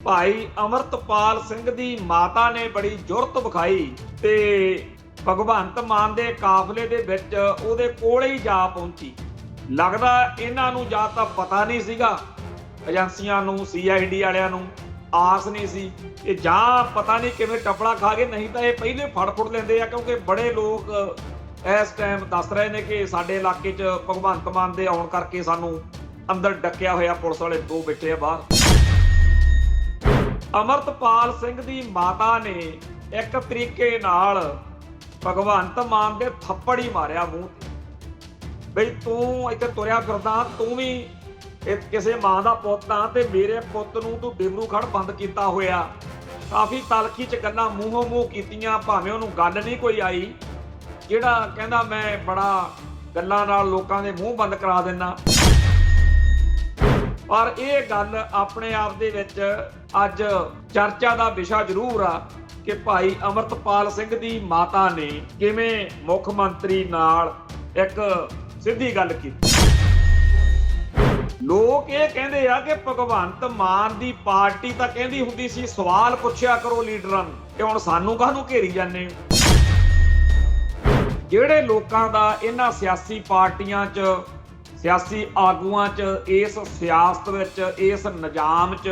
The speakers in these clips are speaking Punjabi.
ਭਾਈ ਅਮਰਤਪਾਲ ਸਿੰਘ ਦੀ ਮਾਤਾ ਨੇ ਬੜੀ ਜੁਰਤ ਵਿਖਾਈ ਤੇ ਭਗਵੰਤ ਮਾਨ ਦੇ ਕਾਫਲੇ ਦੇ ਵਿੱਚ ਉਹਦੇ ਕੋਲੇ ਹੀ ਜਾ ਪਹੁੰਚੀ। ਲੱਗਦਾ ਇਹਨਾਂ ਨੂੰ ਜਾਂ ਤਾਂ ਪਤਾ ਨਹੀਂ ਸੀਗਾ, ਏਜੰਸੀਆਂ ਨੂੰ, CID ਵਾਲਿਆਂ ਨੂੰ ਆਸ ਨਹੀਂ ਸੀ, ਕਿ ਜਾਂ ਪਤਾ ਨਹੀਂ ਕਿਵੇਂ ਟਪੜਾ ਖਾ ਗਏ, ਨਹੀਂ ਤਾਂ ਇਹ ਪਹਿਲੇ ਫੜ ਲੈਂਦੇ ਆ। ਕਿਉਂਕਿ ਬੜੇ ਲੋਕ ਇਸ ਟਾਈਮ ਦੱਸ ਰਹੇ ਨੇ ਕਿ ਸਾਡੇ ਇਲਾਕੇ 'ਚ ਭਗਵੰਤ ਮਾਨ ਦੇ ਆਉਣ ਕਰਕੇ ਸਾਨੂੰ ਅੰਦਰ ਡੱਕਿਆ ਹੋਇਆ ਪੁਲਿਸ ਵਾਲੇ 2 ਬੈਠੇ ਆ ਬਾਹਰ। ਅਮਰਤਪਾਲ ਸਿੰਘ ਦੀ ਮਾਤਾ ਨੇ ਇੱਕ ਤਰੀਕੇ ਨਾਲ ਭਗਵੰਤ ਮਾਨ ਦੇ ਥੱਪੜ ਹੀ ਮਾਰਿਆ ਮੂੰਹ ਤੇ, ਬਈ ਤੂੰ ਇੱਥੇ ਤੁਰਿਆ ਫਿਰਦਾ, ਤੂੰ ਵੀ ਕਿਸੇ ਮਾਂ ਦਾ ਪੁੱਤ ਆ ਤੇ ਮੇਰੇ ਪੁੱਤ ਨੂੰ ਤੂੰ ਡਿਬਰੂ ਖੜ ਬੰਦ ਕੀਤਾ ਹੋਇਆ। ਕਾਫੀ ਤਲਖੀ ਚ ਗੱਲਾਂ ਮੂੰਹੋਂ ਮੂੰਹ ਕੀਤੀਆਂ, ਭਾਵੇਂ ਉਹਨੂੰ ਗੱਲ ਨਹੀਂ ਕੋਈ ਆਈ। ਜਿਹੜਾ ਕਹਿੰਦਾ ਮੈਂ ਬੜਾ ਗੱਲਾਂ ਨਾਲ ਲੋਕਾਂ ਦੇ ਮੂੰਹ ਬੰਦ ਕਰਾ ਦਿੰਦਾ, ਪਰ ਇਹ ਗੱਲ ਆਪਣੇ ਆਪ ਦੇ ਵਿੱਚ ਅੱਜ ਚਰਚਾ ਦਾ ਵਿਸ਼ਾ ਜ਼ਰੂਰ ਆ ਕਿ ਭਾਈ ਅਮਰਤਪਾਲ ਸਿੰਘ ਦੀ ਮਾਤਾ ਨੇ ਕਿਵੇਂ ਮੁੱਖ ਮੰਤਰੀ ਨਾਲ ਇੱਕ ਸਿੱਧੀ ਗੱਲ ਕੀਤੀ। ਲੋਕ ਇਹ ਕਹਿੰਦੇ ਆ ਕਿ ਭਗਵੰਤ ਮਾਨ ਦੀ ਪਾਰਟੀ ਤਾਂ ਕਹਿੰਦੀ ਹੁੰਦੀ ਸੀ ਸਵਾਲ ਪੁੱਛਿਆ ਕਰੋ ਲੀਡਰਾਂ ਨੂੰ, ਤੇ ਹੁਣ ਸਾਨੂੰ ਕਾਹਨੂੰ ਘੇਰੀ ਜਾਂਦੇ? ਜਿਹੜੇ ਲੋਕਾਂ ਦਾ ਇਹਨਾਂ ਸਿਆਸੀ ਪਾਰਟੀਆਂ 'ਚ, ਸਿਆਸੀ ਆਗੂਆਂ 'ਚ, ਇਸ ਸਿਆਸਤ ਵਿੱਚ, ਇਸ ਨਿਜ਼ਾਮ 'ਚ,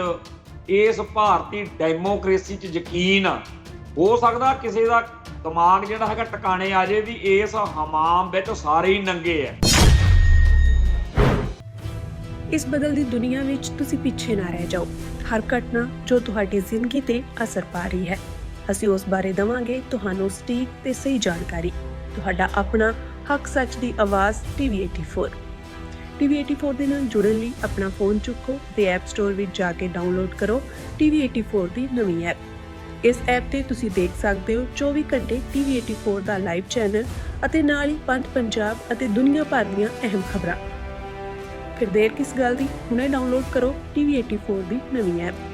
ਇਸ ਭਾਰਤੀ ਡੈਮੋਕ੍ਰੇਸੀ 'ਚ ਯਕੀਨ, ਹੋ ਸਕਦਾ ਕਿਸੇ ਦਾ ਦਿਮਾਗ ਜਿਹੜਾ ਹੈਗਾ ਟਿਕਾਣੇ ਆ ਜੇ ਵੀ ਇਸ ਹਮਾਮ ਵਿੱਚ ਸਾਰੇ ਹੀ ਨੰਗੇ ਆ। ਇਸ ਬਦਲਦੀ ਦੁਨੀਆ ਵਿੱਚ ਤੁਸੀਂ ਪਿੱਛੇ ਨਾ ਰਹਿ ਜਾਓ। ਹਰ ਘਟਨਾ ਜੋ ਤੁਹਾਡੀ ਜ਼ਿੰਦਗੀ ਤੇ ਅਸਰ ਪਾ ਰਹੀ ਹੈ, ਅਸੀਂ ਉਸ ਬਾਰੇ ਦਵਾਂਗੇ ਤੁਹਾਨੂੰ ਸਟੀਕ ਤੇ ਸਹੀ ਜਾਣਕਾਰੀ। ਤੁਹਾਡਾ ਆਪਣਾ ਹੱਕ ਸੱਚ ਦੀ ਆਵਾਜ਼ TV84। TV84 ਦੇ ਨਾਲ ਜੁੜਨ ਲਈ ਆਪਣਾ ਫੋਨ ਚੁੱਕੋ ਤੇ ਐਪ ਸਟੋਰ ਵਿੱਚ ਜਾ ਕੇ ਡਾਊਨਲੋਡ ਕਰੋ TV84 ਦੀ ਨਵੀਂ ਐਪ। ਇਸ ਐਪ ਤੇ ਤੁਸੀਂ ਦੇਖ ਸਕਦੇ ਹੋ 24 ਘੰਟੇ TV84 ਦਾ ਲਾਈਵ ਚੈਨਲ ਅਤੇ ਨਾਲ ਹੀ ਪੰਜ ਪੰਜਾਬ ਅਤੇ ਦੁਨੀਆ ਭਰ ਦੀਆਂ ਅਹਿਮ ਖਬਰਾਂ। ਫਿਰ ਦੇਰ ਕਿਸ ਗੱਲ ਦੀ, ਹੁਣੇ ਡਾਊਨਲੋਡ ਕਰੋ TV84 ਦੀ ਨਵੀਂ ਐਪ।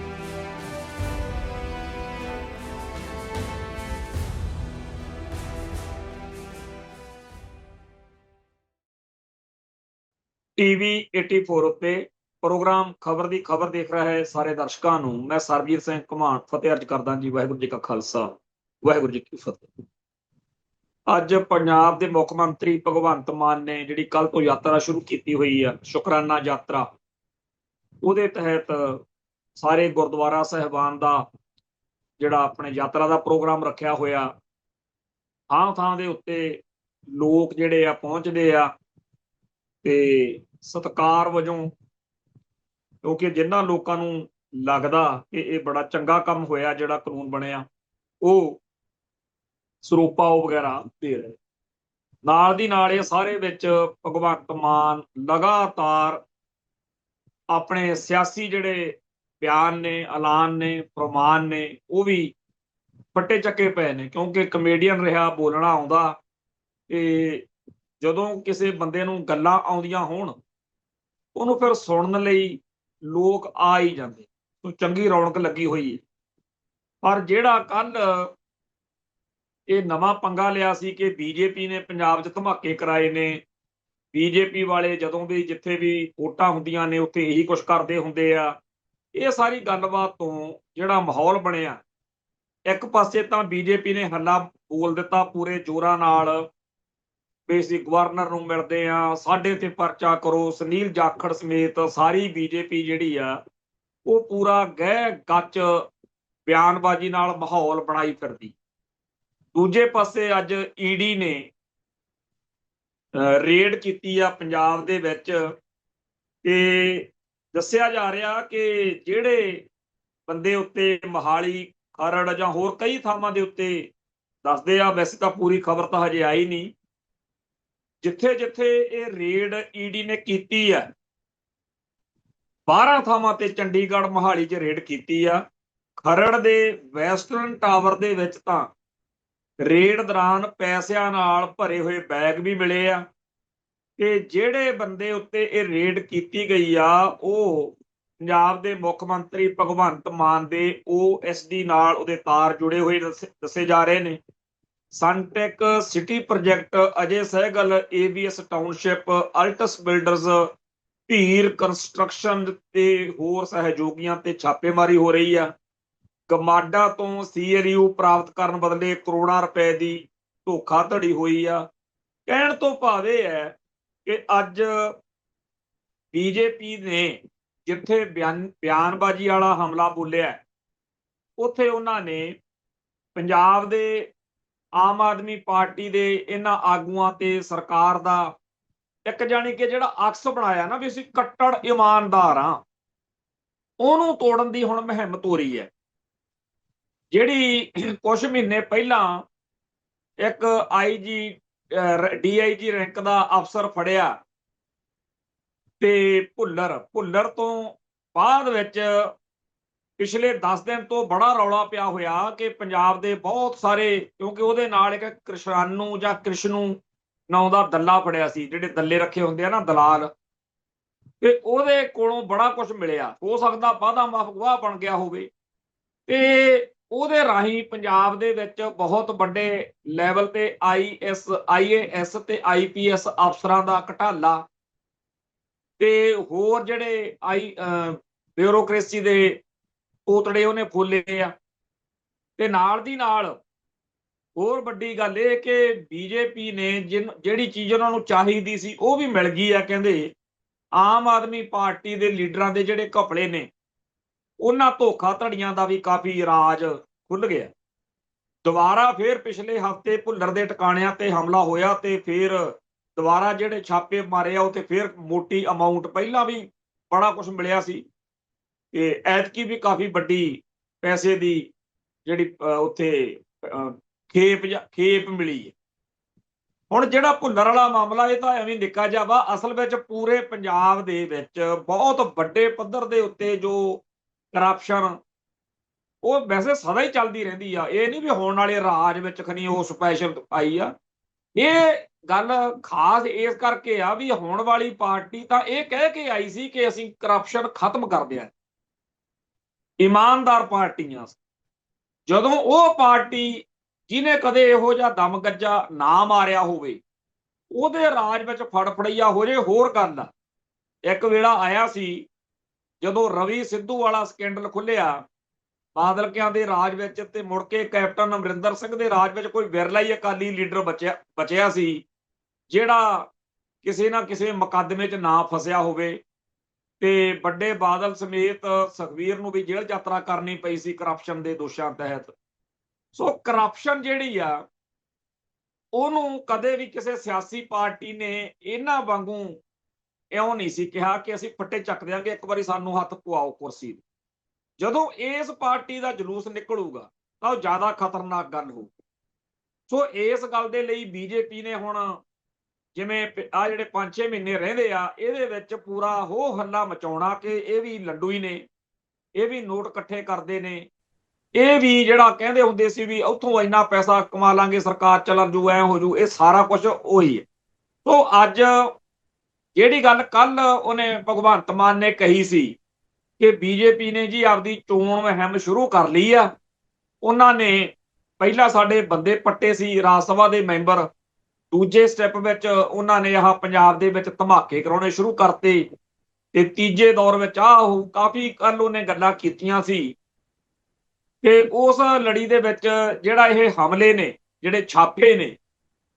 TV84 ਉੱਤੇ ਪ੍ਰੋਗਰਾਮ ਖਬਰ ਦੀ ਖਬਰ ਦੇਖ ਰਹੇ ਸਾਰੇ ਦਰਸ਼ਕਾਂ ਨੂੰ ਮੈਂ ਸਰਬਜੀਤ ਸਿੰਘ ਘੁਮਾਣ ਫਤਿਹ ਅਰਜ ਕਰਦਾ ਜੀ। ਵਾਹਿਗੁਰੂ ਜੀ ਕਾ ਖਾਲਸਾ, ਵਾਹਿਗੁਰੂ ਜੀ ਕੀ ਫਤਿਹ। ਅੱਜ ਪੰਜਾਬ ਦੇ ਮੁੱਖ ਮੰਤਰੀ ਭਗਵੰਤ ਮਾਨ ਨੇ ਜਿਹੜੀ ਕੱਲ ਤੋਂ ਯਾਤਰਾ ਸ਼ੁਰੂ ਕੀਤੀ ਹੋਈ ਆ, ਸ਼ੁਕਰਾਨਾ ਯਾਤਰਾ, ਉਹਦੇ ਤਹਿਤ ਸਾਰੇ ਗੁਰਦੁਆਰਾ ਸਾਹਿਬਾਨ ਦਾ ਜਿਹੜਾ ਆਪਣੇ ਯਾਤਰਾ ਦਾ ਪ੍ਰੋਗਰਾਮ ਰੱਖਿਆ ਹੋਇਆ। ਥਾਂ ਥਾਂ ਦੇ ਉੱਤੇ ਲੋਕ ਜਿਹੜੇ ਆ ਪਹੁੰਚਦੇ ਆ ਤੇ ਸਤਿਕਾਰ ਵਜੋਂ, ਕਿਉਂਕਿ ਜਿਨ੍ਹਾਂ ਲੋਕਾਂ ਨੂੰ ਲੱਗਦਾ ਕਿ ਇਹ ਬੜਾ ਚੰਗਾ ਕੰਮ ਹੋਇਆ ਜਿਹੜਾ ਕਾਨੂੰਨ ਬਣਿਆ, ਉਹ ਸਰੂਪਾ ਵਗੈਰਾ ਦੇ ਰਹੇ। ਨਾਲ ਦੀ ਨਾਲ ਇਹ ਸਾਰੇ ਵਿੱਚ ਭਗਵੰਤ ਮਾਨ ਲਗਾਤਾਰ ਆਪਣੇ ਸਿਆਸੀ ਜਿਹੜੇ ਬਿਆਨ ਨੇ, ਐਲਾਨ ਨੇ, ਫਰਮਾਨ ਨੇ, ਉਹ ਵੀ ਫੱਟੇ ਚੱਕੇ ਪਏ ਨੇ। ਕਿਉਂਕਿ ਕਮੇਡੀਅਨ ਰਿਹਾ, ਬੋਲਣਾ ਆਉਂਦਾ, ਤੇ ਜਦੋਂ ਕਿਸੇ ਬੰਦੇ ਨੂੰ ਗੱਲਾਂ ਆਉਂਦੀਆਂ ਹੋਣ, ਉਹਨੂੰ ਫਿਰ ਸੁਣਨ ਲਈ ਲੋਕ ਆ ਹੀ ਜਾਂਦੇ, ਚੰਗੀ ਰੌਣਕ ਲੱਗੀ ਹੋਈ ਹੈ। ਪਰ ਜਿਹੜਾ ਕੱਲ ਇਹ ਨਵਾਂ ਪੰਗਾ ਲਿਆ ਸੀ ਕਿ BJP ਨੇ ਪੰਜਾਬ 'ਚ ਧਮਾਕੇ ਕਰਾਏ ਨੇ, BJP ਵਾਲੇ ਜਦੋਂ ਵੀ ਜਿੱਥੇ ਵੀ ਵੋਟਾਂ ਹੁੰਦੀਆਂ ਨੇ ਉੱਥੇ ਇਹੀ ਕੁਛ ਕਰਦੇ ਹੁੰਦੇ ਆ, ਇਹ ਸਾਰੀ ਗੱਲਬਾਤ ਤੋਂ ਜਿਹੜਾ ਮਾਹੌਲ ਬਣਿਆ, ਇੱਕ ਪਾਸੇ ਤਾਂ BJP ਨੇ ਹੱਲਾ ਬੋਲ ਦਿੱਤਾ ਪੂਰੇ ਜ਼ੋਰਾਂ ਨਾਲ, ਅਸੀਂ ਗਵਰਨਰ ਨੂੰ ਮਿਲਦੇ ਆ, ਸਾਡੇ ਤੇ ਪਰਚਾ ਕਰੋ, ਸੁਨੀਲ ਜਾਖੜ ਸਮੇਤ ਸਾਰੀ BJP ਜਿਹੜੀ ਆ ਉਹ ਪੂਰਾ ਗਹਿ ਗੱਚ ਬਿਆਨਬਾਜ਼ੀ ਨਾਲ ਮਾਹੌਲ ਬਣਾਈ ਫਿਰਦੀ। ਦੂਜੇ ਪਾਸੇ ਅੱਜ ED ਨੇ ਰੇਡ ਕੀਤੀ ਆ ਪੰਜਾਬ ਦੇ ਵਿੱਚ, ਤੇ ਦੱਸਿਆ ਜਾ ਰਿਹਾ ਕਿ ਜਿਹੜੇ ਬੰਦੇ ਉੱਤੇ ਮੋਹਾਲੀ, ਖਰੜ ਜਾਂ ਹੋਰ ਕਈ ਥਾਵਾਂ ਦੇ ਉੱਤੇ ਦੱਸਦੇ ਆ, ਵੈਸੇ ਤਾਂ ਪੂਰੀ ਖਬਰ ਤਾਂ ਹਜੇ ਆਈ ਨਹੀਂ, ਜਿੱਥੇ ਜਿੱਥੇ ਇਹ ਰੇਡ ED ਨੇ ਕੀਤੀ ਆ, 12 ਥਾਵਾਂ ਤੇ ਚੰਡੀਗੜ੍ਹ, ਮੋਹਾਲੀ 'ਚ ਰੇਡ ਕੀਤੀ ਆ। ਖਰੜ ਦੇ ਵੈਸਟਰਨ ਟਾਵਰ ਦੇ ਵਿੱਚ ਤਾਂ ਰੇਡ ਦੌਰਾਨ ਪੈਸਿਆਂ ਨਾਲ ਭਰੇ ਹੋਏ ਬੈਗ ਵੀ ਮਿਲੇ ਆ। ਤੇ ਜਿਹੜੇ ਬੰਦੇ ਉੱਤੇ ਇਹ ਰੇਡ ਕੀਤੀ ਗਈ ਆ, ਉਹ ਪੰਜਾਬ ਦੇ ਮੁੱਖ ਮੰਤਰੀ ਭਗਵੰਤ ਮਾਨ ਦੇ OSD ਨਾਲ ਉਹਦੇ ਤਾਰ ਜੁੜੇ ਹੋਏ ਦੱਸੇ ਜਾ ਰਹੇ ਨੇ। ਸਨਟੈਕ ਸਿਟੀ ਪ੍ਰੋਜੈਕਟ, ਅਜੇ ਸਹਿਗਲ, ABS ਟਾਊਨਸ਼ਿਪ, ਅਲਟਸ ਬਿਲਡਰਜ਼, ਧੀਰ ਕੰਸਟਰਕਸ਼ਨ ਤੇ ਹੋਰ ਸਹਿਯੋਗੀਆਂ ਤੇ ਛਾਪੇਮਾਰੀ ਹੋ ਰਹੀ ਆ। ਗਮਾਡਾ ਤੋਂ CLU ਪ੍ਰਾਪਤ ਕਰਨ ਬਦਲੇ ਕਰੋੜਾਂ ਰੁਪਏ ਦੀ ਧੋਖਾਧੜੀ ਹੋਈ ਆ। ਕਹਿਣ ਤੋਂ ਭਾਵ ਇਹ ਹੈ ਕਿ ਅੱਜ BJP ਨੇ ਜਿੱਥੇ ਬਿਆਨਬਾਜ਼ੀ ਵਾਲਾ ਹਮਲਾ ਬੋਲਿਆ, ਉੱਥੇ ਉਹਨਾਂ ਨੇ ਪੰਜਾਬ ਦੇ ਆਮ ਆਦਮੀ ਪਾਰਟੀ ਦੇ ਇਹਨਾਂ ਆਗੂਆਂ ਤੇ ਸਰਕਾਰ ਦਾ ਇੱਕ ਜਾਣੀ ਕਿ ਜਿਹੜਾ ਅਕਸ ਬਣਾਇਆ ਨਾ ਵੀ ਅਸੀਂ ਕੱਟੜ ਇਮਾਨਦਾਰ ਹਾਂ, ਉਹਨੂੰ ਤੋੜਨ ਦੀ ਹੁਣ ਮੁਹਿੰਮ ਤੋਰੀ ਹੈ। ਜਿਹੜੀ ਕੁਝ ਮਹੀਨੇ ਪਹਿਲਾਂ ਇੱਕ DIG ਰੈਂਕ ਦਾ ਅਫਸਰ ਫੜਿਆ ਤੇ ਭੁੱਲਰ ਤੋਂ ਬਾਅਦ ਵਿੱਚ ਪਿਛਲੇ 10 ਦਿਨ ਤੋਂ ਬੜਾ ਰੌਲਾ ਪਿਆ ਹੋਇਆ ਕਿ ਪੰਜਾਬ ਦੇ ਬਹੁਤ ਸਾਰੇ, ਕਿਉਂਕਿ ਉਹਦੇ ਨਾਲ ਇੱਕ ਕ੍ਰਿਸ਼ਾਨੂ ਜਾਂ ਕ੍ਰਿਸ਼ਨੂ ਨਾਂ ਦਾ ਦੱਲਾ ਫੜਿਆ ਸੀ, ਜਿਹੜੇ ਦੱਲੇ ਰੱਖੇ ਹੁੰਦੇ ਆ ਨਾ ਦਲਾਲ, ਤੇ ਉਹਦੇ ਕੋਲੋਂ ਬੜਾ ਕੁਝ ਮਿਲਿਆ। ਹੋ ਸਕਦਾ ਵਾਧਾ ਮਾਫ ਗਵਾਹ ਬਣ ਗਿਆ ਹੋਵੇ, ਤੇ ਉਹਦੇ ਰਾਹੀਂ ਪੰਜਾਬ ਦੇ ਵਿੱਚ ਬਹੁਤ ਵੱਡੇ ਲੈਵਲ ਤੇ IAS ਤੇ IPS ਅਫਸਰਾਂ ਦਾ ਘਟਾਲਾ ਤੇ ਹੋਰ ਜਿਹੜੇ ਬਿਊਰੋਕ੍ਰੇਸੀ ਦੇ ਪੋਤੜੇ ਉਹਨੇ ਫੋਲੇ ਆ। ਤੇ ਨਾਲ ਦੀ ਨਾਲ ਹੋਰ ਵੱਡੀ ਗੱਲ ਇਹ ਕਿ BJP ਨੇ ਜਿਹੜੀ ਚੀਜ਼ ਉਹਨਾਂ ਨੂੰ ਚਾਹੀਦੀ ਸੀ ਉਹ ਵੀ ਮਿਲ ਗਈ ਆ। ਕਹਿੰਦੇ ਆਮ ਆਦਮੀ ਪਾਰਟੀ ਦੇ ਲੀਡਰਾਂ ਦੇ ਜਿਹੜੇ ਘਪਲੇ ਨੇ, ਉਹਨਾਂ ਧੋਖਾਧੜੀਆਂ ਦਾ ਵੀ ਕਾਫੀ ਰਾਜ ਖੁੱਲ ਗਿਆ। ਦੁਬਾਰਾ ਫਿਰ ਪਿਛਲੇ ਹਫ਼ਤੇ ਭੁੱਲਰ ਦੇ ਟਿਕਾਣਿਆਂ ਤੇ ਹਮਲਾ ਹੋਇਆ ਤੇ ਫਿਰ ਦੁਬਾਰਾ ਜਿਹੜੇ ਛਾਪੇ ਮਾਰੇ ਆ ਉਹ ਤੇ ਫਿਰ ਮੋਟੀ ਅਮਾਉਂਟ, ਪਹਿਲਾਂ ਵੀ ਬੜਾ ਕੁਝ ਮਿਲਿਆ ਸੀ ਤੇ ਐਤਕੀ ਵੀ ਕਾਫੀ ਵੱਡੀ ਪੈਸੇ ਦੀ ਜਿਹੜੀ ਉੱਥੇ ਖੇਪ ਮਿਲੀ ਹੈ। ਹੁਣ ਜਿਹੜਾ ਭੁੱਲਰ ਵਾਲਾ ਮਾਮਲਾ, ਇਹ ਤਾਂ ਐਵੇਂ ਨਿੱਕਾ ਜਿਹਾ ਵਾ। ਅਸਲ ਵਿੱਚ ਪੂਰੇ ਪੰਜਾਬ ਦੇ ਵਿੱਚ ਬਹੁਤ ਵੱਡੇ ਪੱਧਰ ਦੇ ਉੱਤੇ ਜੋ ਕਰਪਸ਼ਨ, ਉਹ ਵੈਸੇ ਸਦਾ ਹੀ ਚੱਲਦੀ ਰਹਿੰਦੀ ਆ। ਇਹ ਨਹੀਂ ਵੀ ਹੋਣ ਵਾਲੇ ਰਾਜ ਵਿੱਚ ਖਨੀ ਉਹ ਸਪੈਸ਼ਲ ਆਈ ਆ। ਇਹ ਗੱਲ ਖਾਸ ਇਸ ਕਰਕੇ ਆ ਵੀ ਹੋਣ ਵਾਲੀ ਪਾਰਟੀ ਤਾਂ ਇਹ ਕਹਿ ਕੇ ਆਈ ਸੀ ਕਿ ਅਸੀਂ ਕਰਪਸ਼ਨ ਖਤਮ ਕਰਦੇ ਆ, ਇਮਾਨਦਾਰ ਪਾਰਟੀਆਂ। ਜਦੋਂ ਉਹ ਪਾਰਟੀ ਜਿਹਨੇ ਕਦੇ ਇਹੋ ਜਿਹਾ ਦਮ ਗੱਜਾ ਨਾ ਮਾਰਿਆ ਹੋਵੇ, ਉਹਦੇ ਰਾਜ ਵਿੱਚ ਫੜਫੜਈਆ ਹੋ ਜੇ, ਹੋਰ ਗੱਲ ਆ। ਇੱਕ ਵੇਲਾ ਆਇਆ ਸੀ ਜਦੋਂ ਰਵੀ ਸਿੱਧੂ ਵਾਲਾ ਸਕੈਂਡਲ ਖੁੱਲਿਆ ਬਾਦਲਕਿਆਂ ਦੇ ਰਾਜ ਵਿੱਚ, ਤੇ ਮੁੜ ਕੇ ਕੈਪਟਨ ਅਮਰਿੰਦਰ ਸਿੰਘ ਦੇ ਰਾਜ ਵਿੱਚ ਕੋਈ ਵਿਰਲਾ ਹੀ ਅਕਾਲੀ ਲੀਡਰ ਬਚਿਆ ਸੀ ਜਿਹੜਾ ਕਿਸੇ ਨਾ ਕਿਸੇ ਮੁਕੱਦਮੇ 'ਚ ਨਾ ਫਸਿਆ ਹੋਵੇ। ਤੇ ਵੱਡੇ ਬਾਦਲ ਸਮੇਤ ਸੁਖਬੀਰ ਨੂੰ ਵੀ ਜੇਲ੍ਹ ਯਾਤਰਾ ਕਰਨੀ ਪਈ ਸੀ ਕਰਪਸ਼ਨ ਦੇ ਦੋਸ਼ਾਂ ਤਹਿਤ। ਸੋ ਕਰਪਸ਼ਨ ਜਿਹੜੀ ਆ, ਉਹਨੂੰ ਕਦੇ ਵੀ ਕਿਸੇ ਸਿਆਸੀ ਪਾਰਟੀ ਨੇ ਇਹਨਾਂ ਵਾਂਗੂ ਇਉਂ ਨਹੀਂ ਸੀ ਕਿਹਾ ਕਿ ਅਸੀਂ ਫੱਟੇ ਚੱਕ ਦਿਆਂਗੇ, ਇੱਕ ਵਾਰੀ ਸਾਨੂੰ ਹੱਥ ਪਵਾਓ ਕੁਰਸੀ। ਜਦੋਂ ਇਸ ਪਾਰਟੀ ਦਾ ਜਲੂਸ ਨਿਕਲੂਗਾ ਤਾਂ ਉਹ ਜ਼ਿਆਦਾ ਖਤਰਨਾਕ ਗੱਲ ਹੋਊ। ਸੋ ਇਸ ਗੱਲ ਦੇ ਲਈ BJP ਨੇ ਹੁਣ ਜਿਵੇਂ ਆ ਜਿਹੜੇ 5-6 ਮਹੀਨੇ ਰਹਿੰਦੇ ਆ, ਇਹਦੇ ਵਿੱਚ ਪੂਰਾ ਹੋ ਹੱਲਾ ਮਚਾਉਣਾ ਕਿ ਇਹ ਵੀ ਲੱਡੂ ਹੀ ਨੇ, ਇਹ ਵੀ ਨੋਟ ਇਕੱਠੇ ਕਰਦੇ ਨੇ, ਇਹ ਵੀ ਜਿਹੜਾ ਕਹਿੰਦੇ ਹੁੰਦੇ ਸੀ ਵੀ ਉੱਥੋਂ ਇੰਨਾ ਪੈਸਾ ਕਮਾ ਲਾਂਗੇ, ਸਰਕਾਰ ਚੱਲ ਜੂ, ਐ ਹੋ ਜੂ, ਇਹ ਸਾਰਾ ਕੁਝ ਉਹੀ ਹੈ। ਸੋ ਅੱਜ ਜਿਹੜੀ ਗੱਲ ਕੱਲ ਉਹਨੇ ਭਗਵੰਤ ਮਾਨ ਨੇ ਕਹੀ ਸੀ ਕਿ BJP ਨੇ ਜੀ ਆਪਦੀ ਚੋਣ ਮੁਹਿੰਮ ਸ਼ੁਰੂ ਕਰ ਲਈ ਆ। ਉਹਨਾਂ ਨੇ ਪਹਿਲਾਂ ਸਾਡੇ ਬੰਦੇ ਪੱਟੇ ਸੀ ਰਾਜ ਸਭਾ ਦੇ ਮੈਂਬਰ, ਦੂਜੇ ਸਟੈਪ ਵਿੱਚ ਉਹਨਾਂ ਨੇ ਆਹ ਪੰਜਾਬ ਦੇ ਵਿੱਚ ਧਮਾਕੇ ਕਰਾਉਣੇ ਸ਼ੁਰੂ ਕਰਤੇ, ਤੇ ਤੀਜੇ ਦੌਰ ਵਿੱਚ ਉਹ ਕਾਫੀ ਕੱਲ ਉਹਨੇ ਗੱਲਾਂ ਕੀਤੀਆਂ ਸੀ। ਤੇ ਉਸ ਲੜੀ ਦੇ ਵਿੱਚ ਜਿਹੜਾ ਇਹ ਹਮਲੇ ਨੇ, ਜਿਹੜੇ ਛਾਪੇ ਨੇ,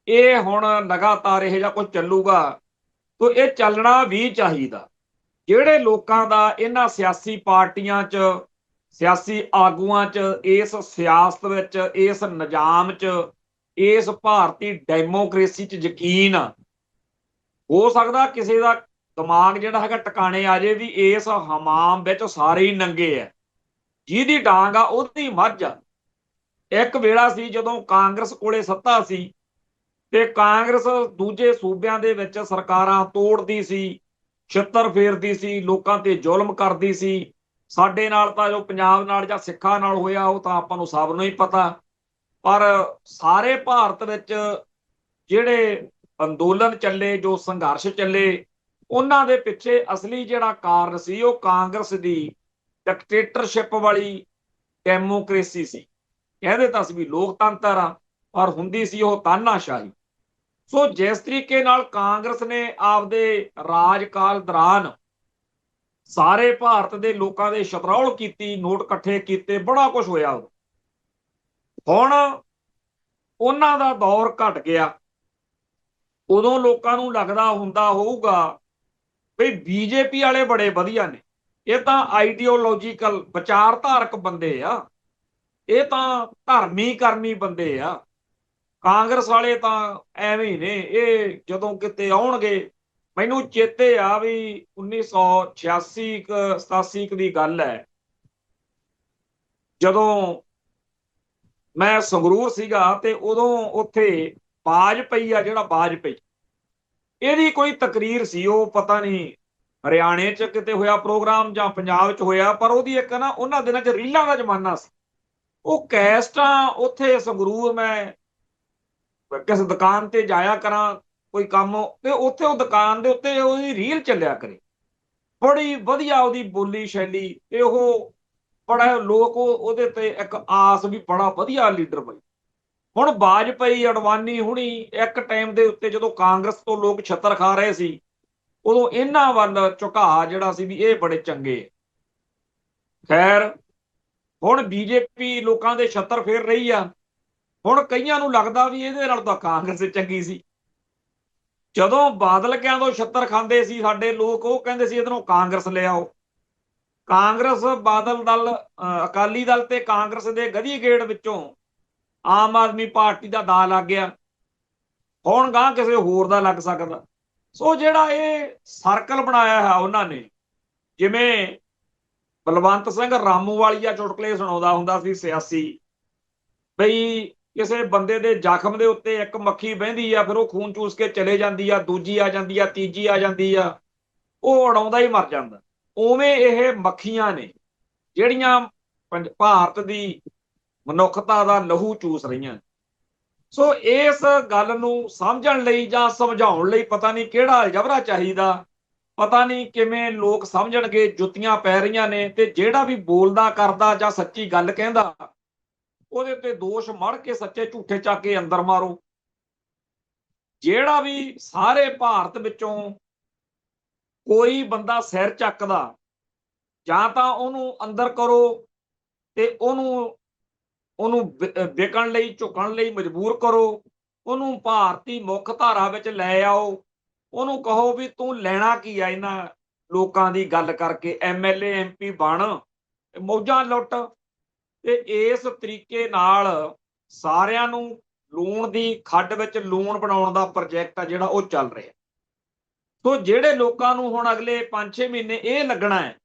ਇਹ ਹੁਣ ਲਗਾਤਾਰ ਇਹ ਜਿਹਾ ਕੁਝ ਚੱਲੂਗਾ। ਤਾਂ ਇਹ ਚੱਲਣਾ ਵੀ ਚਾਹੀਦਾ। ਜਿਹੜੇ ਲੋਕਾਂ ਦਾ ਇਹਨਾਂ ਸਿਆਸੀ ਪਾਰਟੀਆਂ 'ਚ, ਸਿਆਸੀ ਆਗੂਆਂ 'ਚ, ਇਸ ਸਿਆਸਤ ਵਿੱਚ, ਇਸ ਨਿਜ਼ਾਮ 'ਚ, ਇਸ ਭਾਰਤੀ ਡੈਮੋਕ੍ਰੇਸੀ 'ਚ ਯਕੀਨ, ਹੋ ਸਕਦਾ ਕਿਸੇ ਦਾ ਦਿਮਾਗ ਜਿਹੜਾ ਹੈਗਾ ਟਿਕਾਣੇ ਆ ਜੇ ਵੀ ਇਸ ਹਮਾਮ ਵਿੱਚ ਸਾਰੇ ਹੀ ਨੰਗੇ ਆ, ਜਿਹਦੀ ਡਾਂਗ ਆ ਉਹਦੀ ਮੱਝ ਆ। ਇੱਕ ਵੇਲਾ ਸੀ ਜਦੋਂ ਕਾਂਗਰਸ ਕੋਲੇ ਸੱਤਾ ਸੀ ਤੇ ਕਾਂਗਰਸ ਦੂਜੇ ਸੂਬਿਆਂ ਦੇ ਵਿੱਚ ਸਰਕਾਰਾਂ ਤੋੜਦੀ ਸੀ, ਛਿੱਤਰ ਫੇਰਦੀ ਸੀ, ਲੋਕਾਂ ਤੇ ਜ਼ੁਲਮ ਕਰਦੀ ਸੀ। ਸਾਡੇ ਨਾਲ ਤਾਂ ਜੋ ਪੰਜਾਬ ਨਾਲ ਜਾਂ ਸਿੱਖਾਂ ਨਾਲ ਹੋਇਆ ਉਹ ਤਾਂ ਆਪਾਂ ਨੂੰ ਸਭ ਨੂੰ ਹੀ ਪਤਾ। ਪਰ ਸਾਰੇ ਭਾਰਤ ਵਿੱਚ ਜਿਹੜੇ ਅੰਦੋਲਨ ਚੱਲੇ, ਜੋ ਸੰਘਰਸ਼ ਚੱਲੇ, ਉਹਨਾਂ ਦੇ ਪਿੱਛੇ ਅਸਲੀ ਜਿਹੜਾ ਕਾਰਨ ਸੀ ਉਹ ਕਾਂਗਰਸ ਦੀ ਡਿਕਟੇਟਰਸ਼ਿਪ ਵਾਲੀ ਡੈਮੋਕ੍ਰੇਸੀ ਸੀ। ਕਹਿੰਦੇ ਤਾਂ ਸੀ ਵੀ ਲੋਕਤੰਤਰ ਆ, ਪਰ ਹੁੰਦੀ ਸੀ ਉਹ ਤਾਨਾਸ਼ਾਹੀ। ਸੋ ਜਿਸ ਤਰੀਕੇ ਨਾਲ ਕਾਂਗਰਸ ਨੇ ਆਪਦੇ ਰਾਜਕਾਲ ਦੌਰਾਨ ਸਾਰੇ ਭਾਰਤ ਦੇ ਲੋਕਾਂ ਦੇ ਛਤਰੌਲ ਕੀਤੀ, ਨੋਟ ਇਕੱਠੇ ਕੀਤੇ, ਬੜਾ ਕੁਝ ਹੋਇਆ। ਹੁਣ ਉਹਨਾਂ ਦਾ ਦੌਰ ਘਟ ਗਿਆ। ਉਦੋਂ ਲੋਕਾਂ ਨੂੰ ਲੱਗਦਾ ਹੁੰਦਾ ਹੋਊਗਾ ਵੀ ਬੀਜੇਪੀ ਵਾਲੇ ਬੜੇ ਵਧੀਆ ਨੇ, ਇਹ ਤਾਂ ਆਈਡੀਓਲੋਜੀਕਲ ਵਿਚਾਰਧਾਰਕ ਬੰਦੇ ਆ, ਇਹ ਤਾਂ ਧਰਮੀ ਕਰਮੀ ਬੰਦੇ ਆ। ਕਾਂਗਰਸ ਵਾਲੇ ਤਾਂ ਐਵੇਂ ਹੀ ਨੇ, ਇਹ ਜਦੋਂ ਕਿਤੇ ਆਉਣਗੇ। ਮੈਨੂੰ ਚੇਤੇ ਆ ਵੀ 1986 87 ਦੀ ਗੱਲ ਹੈ, ਜਦੋਂ ਮੈਂ ਸੰਗਰੂਰ ਸੀਗਾ ਤੇ ਉਦੋਂ ਉੱਥੇ ਵਾਜਪਈ ਆ, ਜਿਹੜਾ ਵਾਜਪਈ, ਇਹਦੀ ਕੋਈ ਤਕਰੀਰ ਸੀ। ਉਹ ਪਤਾ ਨਹੀਂ ਹਰਿਆਣੇ 'ਚ ਕਿਤੇ ਹੋਇਆ ਪ੍ਰੋਗਰਾਮ ਜਾਂ ਪੰਜਾਬ 'ਚ ਹੋਇਆ, ਪਰ ਉਹਦੀ ਇੱਕ ਨਾ, ਉਹਨਾਂ ਦਿਨਾਂ 'ਚ ਰੀਲਾਂ ਦਾ ਜ਼ਮਾਨਾ ਸੀ। ਉਹ ਕੈਸਟਾਂ ਉੱਥੇ ਸੰਗਰੂਰ, ਮੈਂ ਕਿਸੇ ਦੁਕਾਨ ਤੇ ਜਾਇਆ ਕਰਾਂ ਕੋਈ ਕੰਮ, ਤੇ ਉੱਥੇ ਉਹ ਦੁਕਾਨ ਦੇ ਉੱਤੇ ਉਹਦੀ ਰੀਲ ਚੱਲਿਆ ਕਰੇ, ਬੜੀ ਵਧੀਆ ਉਹਦੀ ਬੋਲੀ ਸ਼ੈਲੀ, ਤੇ ਉਹ ਬੜਾ ਲੋਕ ਉਹਦੇ ਤੇ ਇੱਕ ਆਸ ਵੀ ਬੜਾ ਵਧੀਆ ਲੀਡਰ ਬਈ। ਹੁਣ ਵਾਜਪਈ, ਅਡਵਾਨੀ ਹੁਣੀ ਇੱਕ ਟਾਈਮ ਦੇ ਉੱਤੇ ਜਦੋਂ ਕਾਂਗਰਸ ਤੋਂ ਲੋਕ ਛੱਤਰ ਖਾ ਰਹੇ ਸੀ, ਉਦੋਂ ਇਹਨਾਂ ਵੱਲ ਝੁਕਾਅ ਜਿਹੜਾ ਸੀ ਵੀ ਇਹ ਬੜੇ ਚੰਗੇ। ਖੈਰ, ਹੁਣ ਬੀਜੇਪੀ ਲੋਕਾਂ ਦੇ ਛੱਤਰ ਫੇਰ ਰਹੀ ਆ। ਹੁਣ ਕਈਆਂ ਨੂੰ ਲੱਗਦਾ ਵੀ ਇਹਦੇ ਨਾਲ ਤਾਂ ਕਾਂਗਰਸ ਚੰਗੀ ਸੀ। ਜਦੋਂ ਬਾਦਲ ਕਿਆਂ ਤੋਂ ਛੱਤਰ ਖਾਂਦੇ ਸੀ ਸਾਡੇ ਲੋਕ, ਉਹ ਕਹਿੰਦੇ ਸੀ ਇਹਦੋਂ ਕਾਂਗਰਸ ਲੈ ਆਓ। ਕਾਂਗਰਸ, ਬਾਦਲ ਦਲ, ਅਕਾਲੀ ਦਲ ਤੇ ਕਾਂਗਰਸ ਦੇ ਗਧੀ ਗੇੜ ਵਿੱਚੋਂ ਆਮ ਆਦਮੀ ਪਾਰਟੀ ਦਾ ਦਾ ਲੱਗ ਗਿਆ। ਹੁਣ ਗਾਂ ਕਿਸੇ ਹੋਰ ਦਾ ਲੱਗ ਸਕਦਾ। ਸੋ ਜਿਹੜਾ ਇਹ ਸਰਕਲ ਬਣਾਇਆ ਹੈ ਉਹਨਾਂ ਨੇ, ਜਿਵੇਂ ਬਲਵੰਤ ਸਿੰਘ ਰਾਮੂਵਾਲੀਆ ਚੁਟਕਲੇ ਸੁਣਾਉਂਦਾ ਹੁੰਦਾ ਸੀ ਸਿਆਸੀ, ਬਈ ਕਿਸੇ ਬੰਦੇ ਦੇ ਜ਼ਖਮ ਦੇ ਉੱਤੇ ਇੱਕ ਮੱਖੀ ਬਹਿੰਦੀ ਆ, ਫਿਰ ਉਹ ਖੂਨ ਚੂਸ ਕੇ ਚਲੇ ਜਾਂਦੀ ਆ, ਦੂਜੀ ਆ ਜਾਂਦੀ ਆ, ਤੀਜੀ ਆ ਜਾਂਦੀ ਆ, ਉਹ ਉਡਾਉਂਦਾ ਹੀ ਮਰ ਜਾਂਦਾ। ਉਵੇਂ ਇਹ ਮੱਖੀਆਂ ਨੇ ਜਿਹੜੀਆਂ ਭਾਰਤ ਦੀ ਮਨੁੱਖਤਾ ਦਾ ਲਹੂ ਚੂਸ ਰਹੀਆਂ। ਸੋ ਇਸ ਗੱਲ ਨੂੰ ਸਮਝਣ ਲਈ ਜਾਂ ਸਮਝਾਉਣ ਲਈ ਪਤਾ ਨਹੀਂ ਕਿਹੜਾ ਅਲਜਬਰਾ ਚਾਹੀਦਾ, ਪਤਾ ਨਹੀਂ ਕਿਵੇਂ ਲੋਕ ਸਮਝਣਗੇ। ਜੁੱਤੀਆਂ ਪੈ ਰਹੀਆਂ ਨੇ, ਤੇ ਜਿਹੜਾ ਵੀ ਬੋਲਦਾ ਕਰਦਾ ਜਾਂ ਸੱਚੀ ਗੱਲ ਕਹਿੰਦਾ, ਉਹਦੇ ਉੱਤੇ ਦੋਸ਼ ਮੜ ਕੇ ਸੱਚੇ ਝੂਠੇ ਚੱਕ ਕੇ ਅੰਦਰ ਮਾਰੋ। ਜਿਹੜਾ ਵੀ ਸਾਰੇ ਭਾਰਤ ਵਿੱਚੋਂ ਕੋਈ ਬੰਦਾ ਸਿਰ ਚੱਕਦਾ, ਜਾਂ ਤਾਂ ਉਹਨੂੰ ਅੰਦਰ ਕਰੋ ਤੇ ਉਹਨੂੰ ਵਿਕਣ ਲਈ, ਝੁਕਣ ਲਈ ਮਜਬੂਰ ਕਰੋ। ਉਹਨੂੰ ਭਾਰਤੀ ਮੁੱਖ ਧਾਰਾ ਵਿੱਚ ਲੈ ਆਓ। ਉਹਨੂੰ ਕਹੋ ਵੀ ਤੂੰ ਲੈਣਾ ਕੀ ਆ ਇਹਨਾਂ ਲੋਕਾਂ ਦੀ ਗੱਲ ਕਰਕੇ, ਐਮਐਲਏ ਐਮਪੀ ਬਣ, ਮੌਜਾਂ ਲੁੱਟ। ਤੇ ਇਸ ਤਰੀਕੇ ਨਾਲ ਸਾਰਿਆਂ ਨੂੰ ਲੂਣ ਦੀ ਖੱਡ ਵਿੱਚ ਲੂਣ ਬਣਾਉਣ ਦਾ ਪ੍ਰੋਜੈਕਟ ਆ ਜਿਹੜਾ ਉਹ ਚੱਲ ਰਿਹਾ। ਸੋ ਜਿਹੜੇ ਲੋਕਾਂ ਨੂੰ ਹੁਣ ਅਗਲੇ 5-6 ਮਹੀਨੇ ਇਹ ਲੱਗਣਾ ਹੈ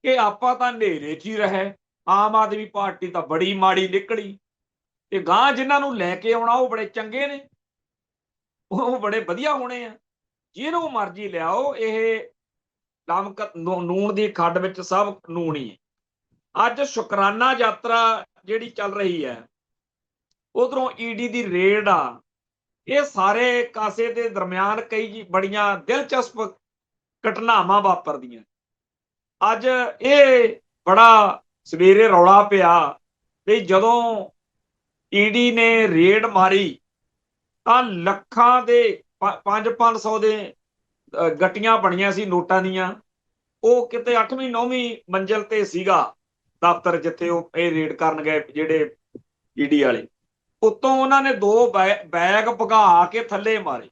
ਕਿ ਆਪਾਂ ਤਾਂ ਹਨੇਰੇ 'ਚ ਹੀ ਰਹੇ, ਆਮ ਆਦਮੀ ਪਾਰਟੀ ਤਾਂ ਬੜੀ ਮਾੜੀ ਨਿਕਲੀ, ਤੇ ਗਾਂ ਜਿਨ੍ਹਾਂ ਨੂੰ ਲੈ ਕੇ ਆਉਣਾ ਉਹ ਬੜੇ ਚੰਗੇ ਨੇ, ਉਹ ਬੜੇ ਵਧੀਆ ਹੋਣੇ ਆ। ਜਿਹਨੂੰ ਮਰਜ਼ੀ ਲਿਆਓ, ਇਹ ਨਮਕ ਨੂਣ ਦੀ ਖੱਡ ਵਿੱਚ ਸਭ ਨੂਣ ਹੀ ਹੈ। ਅੱਜ ਸ਼ੁਕਰਾਨਾ ਯਾਤਰਾ ਜਿਹੜੀ ਚੱਲ ਰਹੀ ਹੈ, ਉਧਰੋਂ ਈਡੀ ਦੀ ਰੇਡ ਆ, ਇਹ ਸਾਰੇ ਕਾਸੇ ਦੇ ਦਰਮਿਆਨ ਕਈ ਬੜੀਆਂ ਦਿਲਚਸਪ ਘਟਨਾਵਾਂ ਵਾਪਰਦੀਆਂ। ਅੱਜ ਇਹ ਬੜਾ ਸਵੇਰੇ ਰੌਲਾ ਪਿਆ ਵੀ ਜਦੋਂ ਈਡੀ ਨੇ ਰੇਡ ਮਾਰੀ ਤਾਂ ਲੱਖਾਂ ਦੇ 500 ਦੇ ਗੱਟੀਆਂ ਬਣੀਆਂ ਸੀ ਨੋਟਾਂ ਦੀਆਂ। ਉਹ ਕਿਤੇ 8ਵੀਂ 9ਵੀਂ ਮੰਜ਼ਿਲ ਤੇ ਸੀਗਾ ਦਫ਼ਤਰ, ਜਿੱਥੇ ਉਹ ਇਹ ਰੇਡ ਕਰਨ ਗਏ ਜਿਹੜੇ ਈਡੀ ਵਾਲੇ। ਉੱਤੋਂ ਉਹਨਾਂ ਨੇ 2 ਬੈਗ ਭਗਾ ਕੇ ਥੱਲੇ ਮਾਰੇ।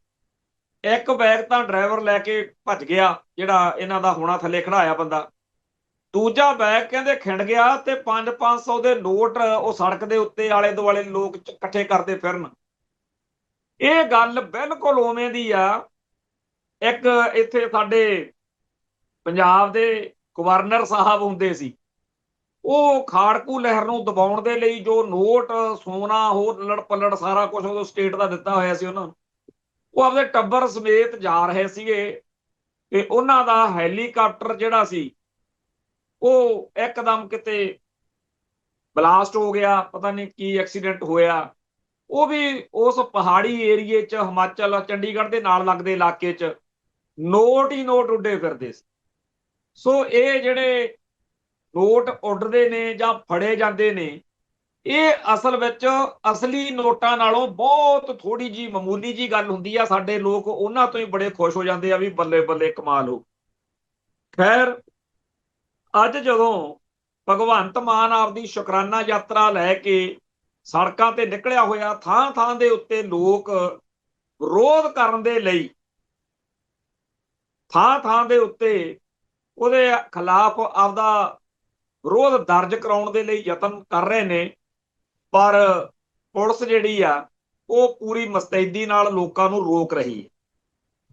ਇੱਕ ਬੈਗ ਤਾਂ ਡਰਾਈਵਰ ਲੈ ਕੇ ਭੱਜ ਗਿਆ, ਜਿਹੜਾ ਇਹਨਾਂ ਦਾ ਹੋਣਾ ਥੱਲੇ ਖੜਾਇਆ ਬੰਦਾ। ਦੂਜਾ ਬੈਗ ਕਹਿੰਦੇ ਖਿੰਡ ਗਿਆ, ਤੇ 500 ਦੇ ਨੋਟ ਉਹ ਸੜਕ ਦੇ ਉੱਤੇ ਆਲੇ ਦੁਆਲੇ ਲੋਕ ਇਕੱਠੇ ਕਰਦੇ ਫਿਰਨ। ਇਹ ਗੱਲ ਬਿਲਕੁਲ ਉਵੇਂ ਦੀ ਆ। ਇੱਕ ਇੱਥੇ ਸਾਡੇ ਪੰਜਾਬ ਦੇ ਗਵਰਨਰ ਸਾਹਿਬ ਹੁੰਦੇ ਸੀ, ਉਹ ਖਾੜਕੂ ਲਹਿਰ ਨੂੰ ਦਬਾਉਣ ਦੇ ਲਈ ਜੋ ਨੋਟ, ਸੋਨਾ, ਹੋਰ ਲੱੜ ਪੱਲੜ ਸਾਰਾ ਕੁਝ ਉਦੋਂ ਸਟੇਟ ਦਾ ਦਿੱਤਾ ਹੋਇਆ ਸੀ ਉਹਨਾਂ ਨੂੰ, ਉਹ ਆਪਦੇ ਟੱਬਰ ਸਮੇਤ ਜਾ ਰਹੇ ਸੀਗੇ। ਤੇ ਉਹਨਾਂ ਦਾ ਹੈਲੀਕਾਪਟਰ ਜਿਹੜਾ ਸੀ ਉਹ ਇੱਕਦਮ ਕਿਤੇ ਬਲਾਸਟ ਹੋ ਗਿਆ, ਪਤਾ ਨਹੀਂ ਕੀ ਐਕਸੀਡੈਂਟ ਹੋਇਆ। ਉਹ ਵੀ ਉਸ ਪਹਾੜੀ ਏਰੀਏ 'ਚ, ਹਿਮਾਚਲ, ਚੰਡੀਗੜ੍ਹ ਦੇ ਨਾਲ ਲੱਗਦੇ ਇਲਾਕੇ 'ਚ ਨੋਟ ਹੀ ਨੋਟ ਉੱਡੇ ਫਿਰਦੇ ਸੀ। ਸੋ ਇਹ ਜਿਹੜੇ ਨੋਟ ਉੱਡਦੇ ਨੇ ਜਾਂ ਫੜੇ ਜਾਂਦੇ ਨੇ, ਇਹ ਅਸਲ ਵਿੱਚ ਅਸਲੀ ਨੋਟਾਂ ਨਾਲੋਂ ਬਹੁਤ ਥੋੜੀ ਜੀ ਮਾਮੂਲੀ ਜੀ ਗੱਲ ਹੁੰਦੀ ਆ। ਸਾਡੇ ਲੋਕ ਉਹਨਾਂ ਤੋਂ ਹੀ ਬੜੇ ਖੁਸ਼ ਹੋ ਜਾਂਦੇ ਆ ਵੀ ਬੱਲੇ ਬੱਲੇ, ਕਮਾਲ ਹੋ। ਖੈਰ, ਅੱਜ ਜਦੋਂ ਭਗਵੰਤ ਮਾਨ ਆਪਦੀ ਸ਼ੁਕਰਾਨਾ ਯਾਤਰਾ ਲੈ ਕੇ ਸੜਕਾਂ ਤੇ ਨਿਕਲਿਆ ਹੋਇਆ, ਥਾਂ ਥਾਂ ਦੇ ਉੱਤੇ ਲੋਕ ਵਿਰੋਧ ਕਰਨ ਦੇ ਲਈ, ਥਾਂ ਥਾਂ ਦੇ ਉੱਤੇ ਉਹਦੇ ਖਿਲਾਫ ਆਪਦਾ ਵਿਰੋਧ ਦਰਜ ਕਰਾਉਣ ਦੇ ਲਈ ਯਤਨ ਕਰ ਰਹੇ ਨੇ, ਪਰ ਪੁਲਿਸ ਜਿਹੜੀ ਆ ਉਹ ਪੂਰੀ ਮੁਸਤੈਦੀ ਨਾਲ ਲੋਕਾਂ ਨੂੰ ਰੋਕ ਰਹੀ ਹੈ।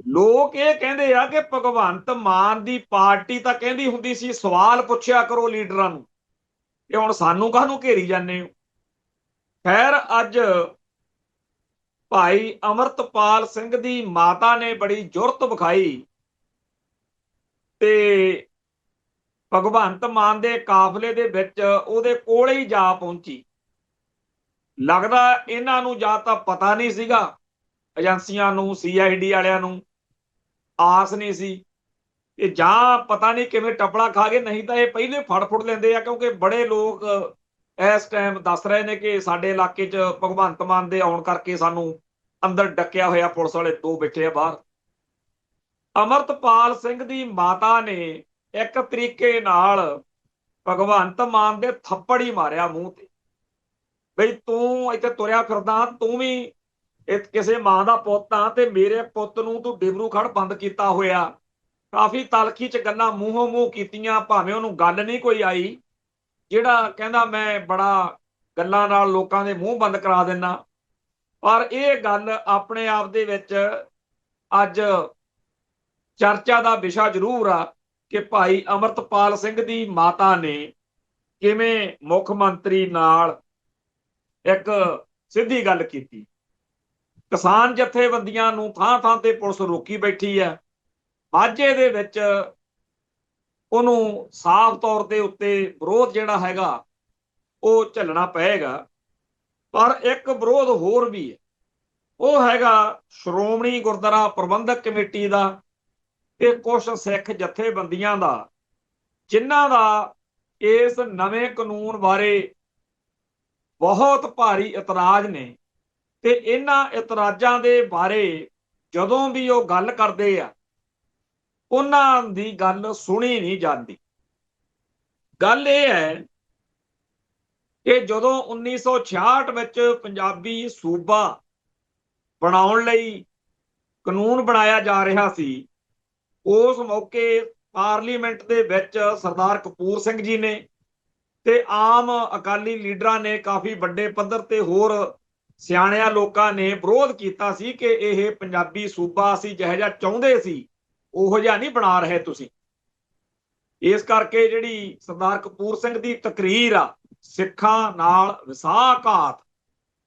ਲੋਕ ਇਹ ਕਹਿੰਦੇ ਆ ਕਿ ਭਗਵੰਤ ਮਾਨ ਦੀ ਪਾਰਟੀ ਤਾਂ ਕਹਿੰਦੀ ਹੁੰਦੀ ਸੀ ਸਵਾਲ ਪੁੱਛਿਆ ਕਰੋ ਲੀਡਰਾਂ ਨੂੰ, ਇਹ ਹੁਣ ਸਾਨੂੰ ਕਾਹਨੂੰ ਘੇਰੀ ਜਾਂਦੇ ਹੋ। ਖੈਰ, ਅੱਜ ਭਾਈ ਅਮਰਤਪਾਲ ਸਿੰਘ ਦੀ ਮਾਤਾ ਨੇ ਬੜੀ ਜੁਰਤ ਵਿਖਾਈ ਤੇ ਭਗਵੰਤ ਮਾਨ ਦੇ ਕਾਫਲੇ ਦੇ ਵਿੱਚ ਉਹਦੇ ਕੋਲ ਹੀ ਜਾ ਪਹੁੰਚੀ। ਲੱਗਦਾ ਇਹਨਾਂ ਨੂੰ ਜਾਂ ਤਾਂ ਪਤਾ ਨਹੀਂ ਸੀਗਾ, ਏਜੰਸੀਆਂ ਨੂੰ, CID ਵਾਲਿਆਂ ਨੂੰ ਆਸ ਨਹੀਂ ਸੀ, ਇਹ ਜਾਂ ਪਤਾ ਨਹੀਂ ਕਿਵੇਂ ਟਪਲਾ ਖਾ ਗਏ, ਨਹੀਂ ਤਾਂ ਇਹ ਪਹਿਲੇ ਫੜ ਲੈਂਦੇ ਆ, ਕਿਉਂਕਿ ਬੜੇ ਲੋਕ ਇਸ ਟਾਈਮ ਦੱਸ ਰਹੇ ਨੇ ਕਿ ਸਾਡੇ ਇਲਾਕੇ 'ਚ ਭਗਵੰਤ ਮਾਨ ਦੇ ਆਉਣ ਕਰਕੇ ਸਾਨੂੰ ਅੰਦਰ ਡੱਕਿਆ ਹੋਇਆ ਪੁਲਿਸ ਵਾਲੇ 2 ਬੈਠੇ ਆ ਬਾਹਰ। ਅਮਰਤਪਾਲ ਸਿੰਘ ਦੀ ਮਾਤਾ ਨੇ ਇੱਕ ਤਰੀਕੇ ਨਾਲ ਭਗਵੰਤ ਮਾਨ ਦੇ ਥੱਪੜ ਹੀ ਮਾਰਿਆ ਮੂੰਹ ਤੇ, ਬਈ ਤੂੰ ਇੱਥੇ ਤੁਰਿਆ ਫਿਰਦਾ, ਤੂੰ ਵੀ ਕਿਸੇ ਮਾਂ ਦਾ ਪੁੱਤ ਆ ਤੇ ਮੇਰੇ ਪੁੱਤ ਨੂੰ ਤੂੰ ਡਿਬਰੂ ਖੜ ਬੰਦ ਕੀਤਾ ਹੋਇਆ। ਕਾਫੀ ਤਲਖੀ 'ਚ ਗੱਲਾਂ ਮੂੰਹੋਂ ਮੂੰਹ ਕੀਤੀਆਂ, ਭਾਵੇਂ ਉਹਨੂੰ ਗੱਲ ਨਹੀਂ ਕੋਈ ਆਈ, ਜਿਹੜਾ ਕਹਿੰਦਾ ਮੈਂ ਬੜਾ ਗੱਲਾਂ ਨਾਲ ਲੋਕਾਂ ਦੇ ਮੂੰਹ ਬੰਦ ਕਰਾ ਦਿੰਦਾ, ਪਰ ਇਹ ਗੱਲ ਆਪਣੇ ਆਪ ਦੇ ਵਿੱਚ ਅੱਜ ਚਰਚਾ ਦਾ ਵਿਸ਼ਾ ਜ਼ਰੂਰ ਆ ਕਿ ਭਾਈ ਅਮਰਤਪਾਲ ਸਿੰਘ ਦੀ ਮਾਤਾ ਨੇ ਕਿਵੇਂ ਮੁੱਖ ਮੰਤਰੀ ਨਾਲ ਇੱਕ ਸਿੱਧੀ ਗੱਲ ਕੀਤੀ। ਕਿਸਾਨ ਜਥੇਬੰਦੀਆਂ ਨੂੰ ਥਾਂ ਥਾਂ ਤੇ ਪੁਲਿਸ ਰੋਕੀ ਬੈਠੀ ਹੈ। ਮਾਝੇ ਦੇ ਵਿੱਚ ਉਹਨੂੰ ਸਾਫ਼ ਤੌਰ ਦੇ ਉੱਤੇ ਵਿਰੋਧ ਜਿਹੜਾ ਹੈਗਾ ਉਹ ਝੱਲਣਾ ਪਏਗਾ, ਪਰ ਇੱਕ ਵਿਰੋਧ ਹੋਰ ਵੀ ਹੈ, ਉਹ ਹੈਗਾ ਸ਼੍ਰੋਮਣੀ ਗੁਰਦੁਆਰਾ ਪ੍ਰਬੰਧਕ ਕਮੇਟੀ ਦਾ ਤੇ ਕੁਝ ਸਿੱਖ ਜਥੇਬੰਦੀਆਂ ਦਾ, ਜਿਨ੍ਹਾਂ ਦਾ ਇਸ ਨਵੇਂ ਕਾਨੂੰਨ ਬਾਰੇ ਬਹੁਤ ਭਾਰੀ ਇਤਰਾਜ਼ ਨੇ ਤੇ ਇਹਨਾਂ ਇਤਰਾਜ਼ਾਂ ਦੇ ਬਾਰੇ ਜਦੋਂ ਵੀ ਉਹ ਗੱਲ ਕਰਦੇ ਆ ਉਹਨਾਂ ਦੀ ਗੱਲ ਸੁਣੀ ਨਹੀਂ ਜਾਂਦੀ। ਗੱਲ ਇਹ ਹੈ ਕਿ ਜਦੋਂ 1966 ਵਿੱਚ ਪੰਜਾਬੀ ਸੂਬਾ ਬਣਾਉਣ ਲਈ ਕਾਨੂੰਨ ਬਣਾਇਆ ਜਾ ਰਿਹਾ ਸੀ, ਉਸ ਮੌਕੇ ਪਾਰਲੀਮੈਂਟ ਦੇ ਵਿੱਚ ਸਰਦਾਰ ਕਪੂਰ ਸਿੰਘ ਜੀ ਨੇ ਤੇ ਆਮ ਅਕਾਲੀ ਲੀਡਰਾਂ ਨੇ, ਕਾਫੀ ਵੱਡੇ ਪੱਧਰ ਤੇ ਹੋਰ ਸਿਆਣਿਆਂ ਲੋਕਾਂ ਨੇ ਵਿਰੋਧ ਕੀਤਾ ਸੀ ਕਿ ਇਹ ਪੰਜਾਬੀ ਸੂਬਾ ਅਸੀਂ ਜਿਹੋ ਜਿਹਾ ਚਾਹੁੰਦੇ ਸੀ ਉਹੋ ਜਿਹਾ ਨਹੀਂ ਬਣਾ ਰਹੇ ਤੁਸੀਂ। ਇਸ ਕਰਕੇ ਜਿਹੜੀ ਸਰਦਾਰ ਕਪੂਰ ਸਿੰਘ ਦੀ ਤਕਰੀਰ ਆ, ਸਿੱਖਾਂ ਨਾਲ ਵਿਸਾਘਾਤ,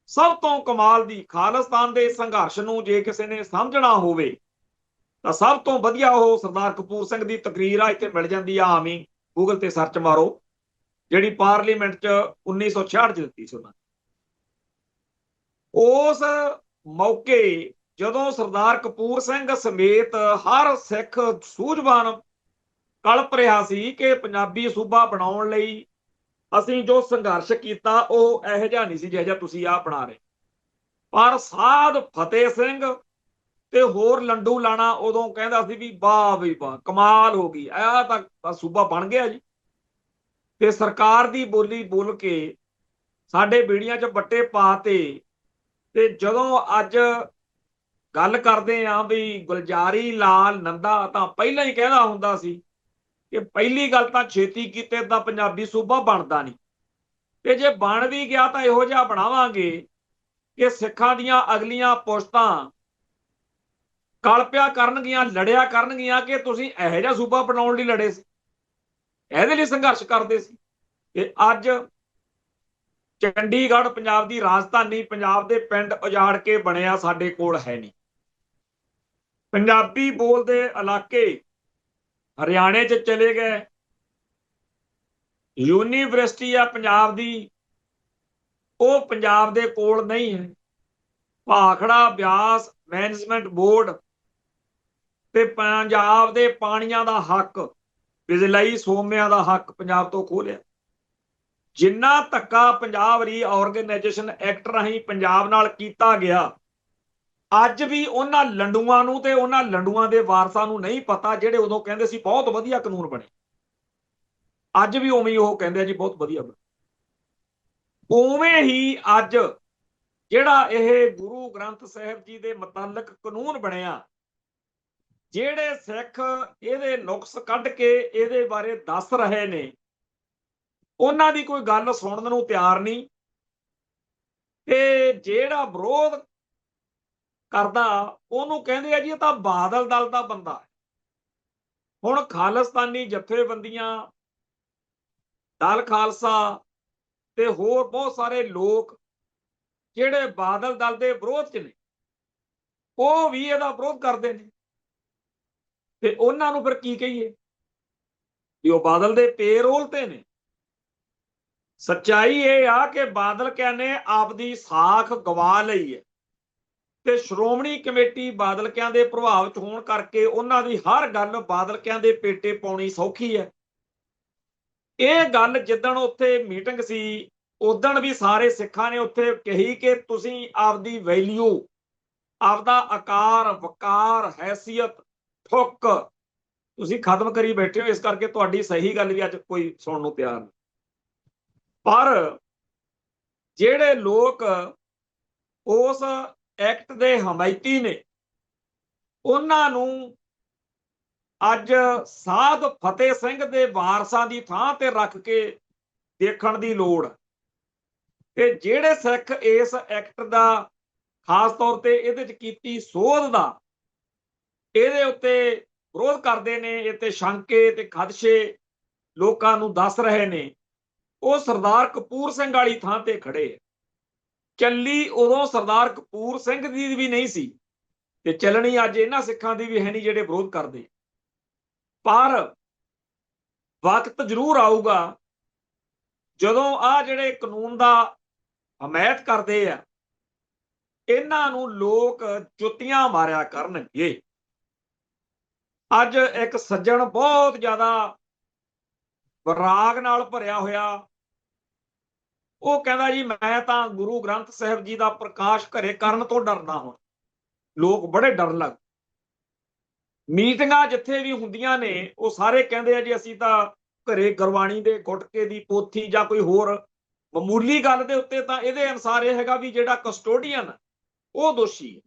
ਸਭ ਤੋਂ ਕਮਾਲ ਦੀ, ਖਾਲਿਸਤਾਨ ਦੇ ਸੰਘਰਸ਼ ਨੂੰ ਜੇ ਕਿਸੇ ਨੇ ਸਮਝਣਾ ਹੋਵੇ ਤਾਂ ਸਭ ਤੋਂ ਵਧੀਆ ਉਹ ਸਰਦਾਰ ਕਪੂਰ ਸਿੰਘ ਦੀ ਤਕਰੀਰ ਆ, ਇੱਥੇ ਮਿਲ ਜਾਂਦੀ ਆ, ਆਮ ਹੀ ਗੂਗਲ ਤੇ ਸਰਚ ਮਾਰੋ, ਜਿਹੜੀ ਪਾਰਲੀਮੈਂਟ 'ਚ 1966 'ਚ ਦਿੱਤੀ ਸੀ ਉਹਨਾਂ ਨੇ। ਉਸ ਮੌਕੇ ਜਦੋਂ ਸਰਦਾਰ ਕਪੂਰ ਸਿੰਘ ਸਮੇਤ ਹਰ ਸਿੱਖ ਸੂਝਵਾਨ ਕਲਪ ਰਿਹਾ ਸੀ ਕਿ ਪੰਜਾਬੀ ਸੂਬਾ ਬਣਾਉਣ ਲਈ ਅਸੀਂ ਜੋ ਸੰਘਰਸ਼ ਕੀਤਾ ਉਹ ਇਹੋ ਜਿਹਾ ਨਹੀਂ ਸੀ ਜਿਹੋ ਜਿਹਾ ਤੁਸੀਂ ਆਹ ਬਣਾ ਰਹੇ, ਪਰ ਸਾਧ ਫਤਿਹ ਸਿੰਘ ਤੇ ਹੋਰ ਲੰਡੂ ਲਾਣਾ ਉਦੋਂ ਕਹਿੰਦਾ ਸੀ ਵੀ ਵਾਹ ਵੀ ਵਾਹ, ਕਮਾਲ ਹੋ ਗਈ, ਇਹ ਤਾਂ ਸੂਬਾ ਬਣ ਗਿਆ ਜੀ। ਤੇ ਸਰਕਾਰ ਦੀ ਬੋਲੀ ਬੋਲ ਕੇ ਸਾਡੇ ਬੀੜੀਆਂ 'ਚ ਬੱਟੇ ਪਾਤੇ। ਤੇ ਜਦੋਂ ਅੱਜ ਗੱਲ ਕਰਦੇ ਆ ਵੀ ਗੁਲਜ਼ਾਰੀ ਲਾਲ ਨੰਦਾ ਤਾਂ ਪਹਿਲਾਂ ਹੀ ਕਹਿੰਦਾ ਹੁੰਦਾ ਸੀ ਕਿ ਪਹਿਲੀ ਗੱਲ ਤਾਂ ਛੇਤੀ ਕੀਤੇ ਤਾਂ ਪੰਜਾਬੀ ਸੂਬਾ ਬਣਦਾ ਨਹੀਂ, ਤੇ ਜੇ ਬਣ ਵੀ ਗਿਆ ਤਾਂ ਇਹੋ ਜਿਹਾ ਬਣਾਵਾਂਗੇ ਕਿ ਸਿੱਖਾਂ ਦੀਆਂ ਅਗਲੀਆਂ ਪੁਸ਼ਤਾਂ ਕਲਪਿਆ ਕਰਨਗੀਆਂ, ਲੜਿਆ ਕਰਨਗੀਆਂ ਕਿ ਤੁਸੀਂ ਇਹੋ ਜਿਹਾ ਸੂਬਾ ਬਣਾਉਣ ਲਈ ਲੜੇ ਸੀ, ਇਹਦੇ ਲਈ ਸੰਘਰਸ਼ ਕਰਦੇ ਸੀ। ਤੇ ਅੱਜ ਚੰਡੀਗੜ੍ਹ ਪੰਜਾਬ ਦੀ ਰਾਜਧਾਨੀ, ਪੰਜਾਬ ਦੇ ਪਿੰਡ ਉਜਾੜ ਕੇ ਬਣਿਆ, ਸਾਡੇ ਕੋਲ ਹੈ ਨਹੀਂ। ਪੰਜਾਬੀ ਬੋਲਦੇ ਇਲਾਕੇ ਹਰਿਆਣੇ 'ਚ ਚਲੇ ਗਏ, ਯੂਨੀਵਰਸਿਟੀ ਆ ਪੰਜਾਬ ਦੀ, ਉਹ ਪੰਜਾਬ ਦੇ ਕੋਲ ਨਹੀਂ ਹੈ। ਭਾਖੜਾ ਬਿਆਸ ਮੈਨੇਜਮੈਂਟ ਬੋਰਡ ਤੇ ਪੰਜਾਬ ਦੇ ਪਾਣੀਆਂ ਦਾ ਹੱਕ, ਬਿਜਲਈ ਸੋਮਿਆਂ ਦਾ ਹੱਕ ਪੰਜਾਬ ਤੋਂ ਖੋਹ ਲਿਆ। ਜਿੰਨਾ ਧੱਕਾ ਪੰਜਾਬ ਰੀਆਰਗੇਨਾਈਜੇਸ਼ਨ ਐਕਟ ਰਾਹੀਂ ਪੰਜਾਬ ਨਾਲ ਕੀਤਾ ਗਿਆ, ਅੱਜ ਵੀ ਉਹਨਾਂ ਲੰਡੂਆਂ ਨੂੰ ਤੇ ਉਹਨਾਂ ਲੰਡੂਆਂ ਦੇ ਵਾਰਸਾਂ ਨੂੰ ਨਹੀਂ ਪਤਾ ਜਿਹੜੇ ਉਦੋਂ ਕਹਿੰਦੇ ਸੀ ਬਹੁਤ ਵਧੀਆ ਕਾਨੂੰਨ ਬਣੇ। ਅੱਜ ਵੀ ਉਵੇਂ ਹੀ ਉਹ ਕਹਿੰਦੇ ਆ ਜੀ ਬਹੁਤ ਵਧੀਆ। ਉਵੇਂ ਹੀ ਅੱਜ ਜਿਹੜਾ ਇਹ ਗੁਰੂ ਗ੍ਰੰਥ ਸਾਹਿਬ ਜੀ ਦੇ ਮੁਤਲਕ ਕਾਨੂੰਨ ਬਣਿਆ, ਜਿਹੜੇ ਸਿੱਖ ਇਹਦੇ ਨੁਕਸ ਕੱਢ ਕੇ ਇਹਦੇ ਬਾਰੇ ਦੱਸ ਰਹੇ ਨੇ, ਉਹਨਾਂ ਦੀ ਕੋਈ ਗੱਲ ਸੁਣਨ ਨੂੰ ਤਿਆਰ ਨਹੀਂ। ਤੇ ਜਿਹੜਾ ਵਿਰੋਧ ਕਰਦਾ ਉਹਨੂੰ ਕਹਿੰਦੇ ਆ ਜੀ ਇਹ ਤਾਂ ਬਾਦਲ ਦਲ ਦਾ ਬੰਦਾ ਹੈ। ਹੁਣ ਖਾਲਿਸਤਾਨੀ ਜਥੇਬੰਦੀਆਂ, ਦਲ ਖਾਲਸਾ ਤੇ ਹੋਰ ਬਹੁਤ ਸਾਰੇ ਲੋਕ ਜਿਹੜੇ ਬਾਦਲ ਦਲ ਦੇ ਵਿਰੋਧ 'ਚ ਨੇ, ਉਹ ਵੀ ਇਹਦਾ ਵਿਰੋਧ ਕਰਦੇ ਨੇ। ਤੇ ਉਹਨਾਂ ਨੂੰ ਫਿਰ ਕੀ ਕਹੀਏ ਵੀ ਉਹ ਬਾਦਲ ਦੇ ਪੇਰੋਲ ਤੇ ਨੇ। ਸੱਚਾਈ ਇਹ ਆ ਕਿ ਬਾਦਲ ਕਿਆ ਨੇ ਆਪਦੀ ਸਾਖ ਗਵਾ ਲਈ ਹੈ ਤੇ ਸ਼੍ਰੋਮਣੀ ਕਮੇਟੀ ਬਾਦਲਕਿਆਂ ਦੇ ਪ੍ਰਭਾਵ 'ਚ ਹੋਣ ਕਰਕੇ ਉਹਨਾਂ ਦੀ ਹਰ ਗੱਲ ਬਾਦਲਕਿਆਂ ਦੇ ਪੇਟੇ ਪਾਉਣੀ ਸੌਖੀ ਹੈ। ਇਹ ਗੱਲ ਜਿੱਦਣ ਉੱਥੇ ਮੀਟਿੰਗ ਸੀ, ਉਦਣ ਵੀ ਸਾਰੇ ਸਿੱਖਾਂ ਨੇ ਉੱਥੇ ਕਹੀ ਕਿ ਤੁਸੀਂ ਆਪਦੀ ਵੈਲਿਊ, ਆਪਦਾ ਆਕਾਰ, ਵਕਾਰ, ਹੈਸੀਅਤ, ਠੁੱਕ ਤੁਸੀਂ ਖਤਮ ਕਰੀ ਬੈਠੇ ਹੋ। ਇਸ ਕਰਕੇ ਤੁਹਾਡੀ ਸਹੀ ਗੱਲ ਵੀ ਅੱਜ ਕੋਈ ਸੁਣਨ ਨੂੰ ਤਿਆਰ ਨਹੀਂ। ਪਰ ਜਿਹੜੇ ਲੋਕ ਉਸ ਐਕਟ ਦੇ ਹਮਾਇਤੀ ਨੇ, ਉਹਨਾਂ ਨੂੰ ਅੱਜ ਸਾਧ ਫਤਿਹ ਸਿੰਘ ਦੇ ਵਾਰਸਾਂ ਦੀ ਥਾਂ ਤੇ ਰੱਖ ਕੇ ਦੇਖਣ ਦੀ ਲੋੜ। ਤੇ ਜਿਹੜੇ ਸਿੱਖ ਇਸ ਐਕਟ ਦਾ ਖਾਸ ਤੌਰ ਤੇ ਇਹਦੇ 'ਚ ਕੀਤੀ ਸੋਧ ਦਾ ਇਹਦੇ ਉੱਤੇ ਵਿਰੋਧ ਕਰਦੇ ਨੇ, ਇਹ ਤੇ ਸ਼ੰਕੇ ਤੇ ਖਦਸ਼ੇ ਲੋਕਾਂ ਨੂੰ ਦੱਸ ਰਹੇ ਨੇ, ਉਹ ਸਰਦਾਰ ਕਪੂਰ ਸਿੰਘ ਵਾਲੀ ਥਾਂ ਤੇ ਖੜੇ ਹੈ। ਚੱਲੀ ਉਦੋਂ ਸਰਦਾਰ ਕਪੂਰ ਸਿੰਘ ਦੀ ਵੀ ਨਹੀਂ ਸੀ ਤੇ ਚੱਲਣੀ ਅੱਜ ਇਹਨਾਂ ਸਿੱਖਾਂ ਦੀ ਵੀ ਹੈ ਨਹੀਂ ਜਿਹੜੇ ਵਿਰੋਧ ਕਰਦੇ। ਪਰ ਵਕਤ ਜ਼ਰੂਰ ਆਊਗਾ ਜਦੋਂ ਆ ਜਿਹੜੇ ਕਾਨੂੰਨ ਦਾ ਹਮਾਇਤ ਕਰਦੇ ਆ, ਇਹਨਾਂ ਨੂੰ ਲੋਕ ਜੁੱਤੀਆਂ ਮਾਰਿਆ ਕਰਨਗੇ। ਅੱਜ ਇੱਕ ਸੱਜਣ ਬਹੁਤ ਜ਼ਿਆਦਾ ਵਿਰਾਗ ਨਾਲ ਭਰਿਆ ਹੋਇਆ, ਉਹ ਕਹਿੰਦਾ ਜੀ ਮੈਂ ਤਾਂ ਗੁਰੂ ਗ੍ਰੰਥ ਸਾਹਿਬ ਜੀ ਦਾ ਪ੍ਰਕਾਸ਼ ਘਰੇ ਕਰਨ ਤੋਂ ਡਰਦਾ। ਹੁਣ ਲੋਕ ਬੜੇ ਡਰਨ ਲੱਗ। ਮੀਟਿੰਗਾਂ ਜਿੱਥੇ ਵੀ ਹੁੰਦੀਆਂ ਨੇ ਉਹ ਸਾਰੇ ਕਹਿੰਦੇ ਆ ਜੀ ਅਸੀਂ ਤਾਂ ਘਰੇ ਗੁਰਬਾਣੀ ਦੇ ਗੁਟਕੇ ਦੀ ਪੋਥੀ ਜਾਂ ਕੋਈ ਹੋਰ ਮਾਮੂਲੀ ਗੱਲ ਦੇ ਉੱਤੇ ਤਾਂ ਇਹਦੇ ਅਨੁਸਾਰ ਇਹ ਹੈਗਾ ਵੀ ਜਿਹੜਾ ਕਸਟੋਡੀਅਨ ਉਹ ਦੋਸ਼ੀ ਹੈ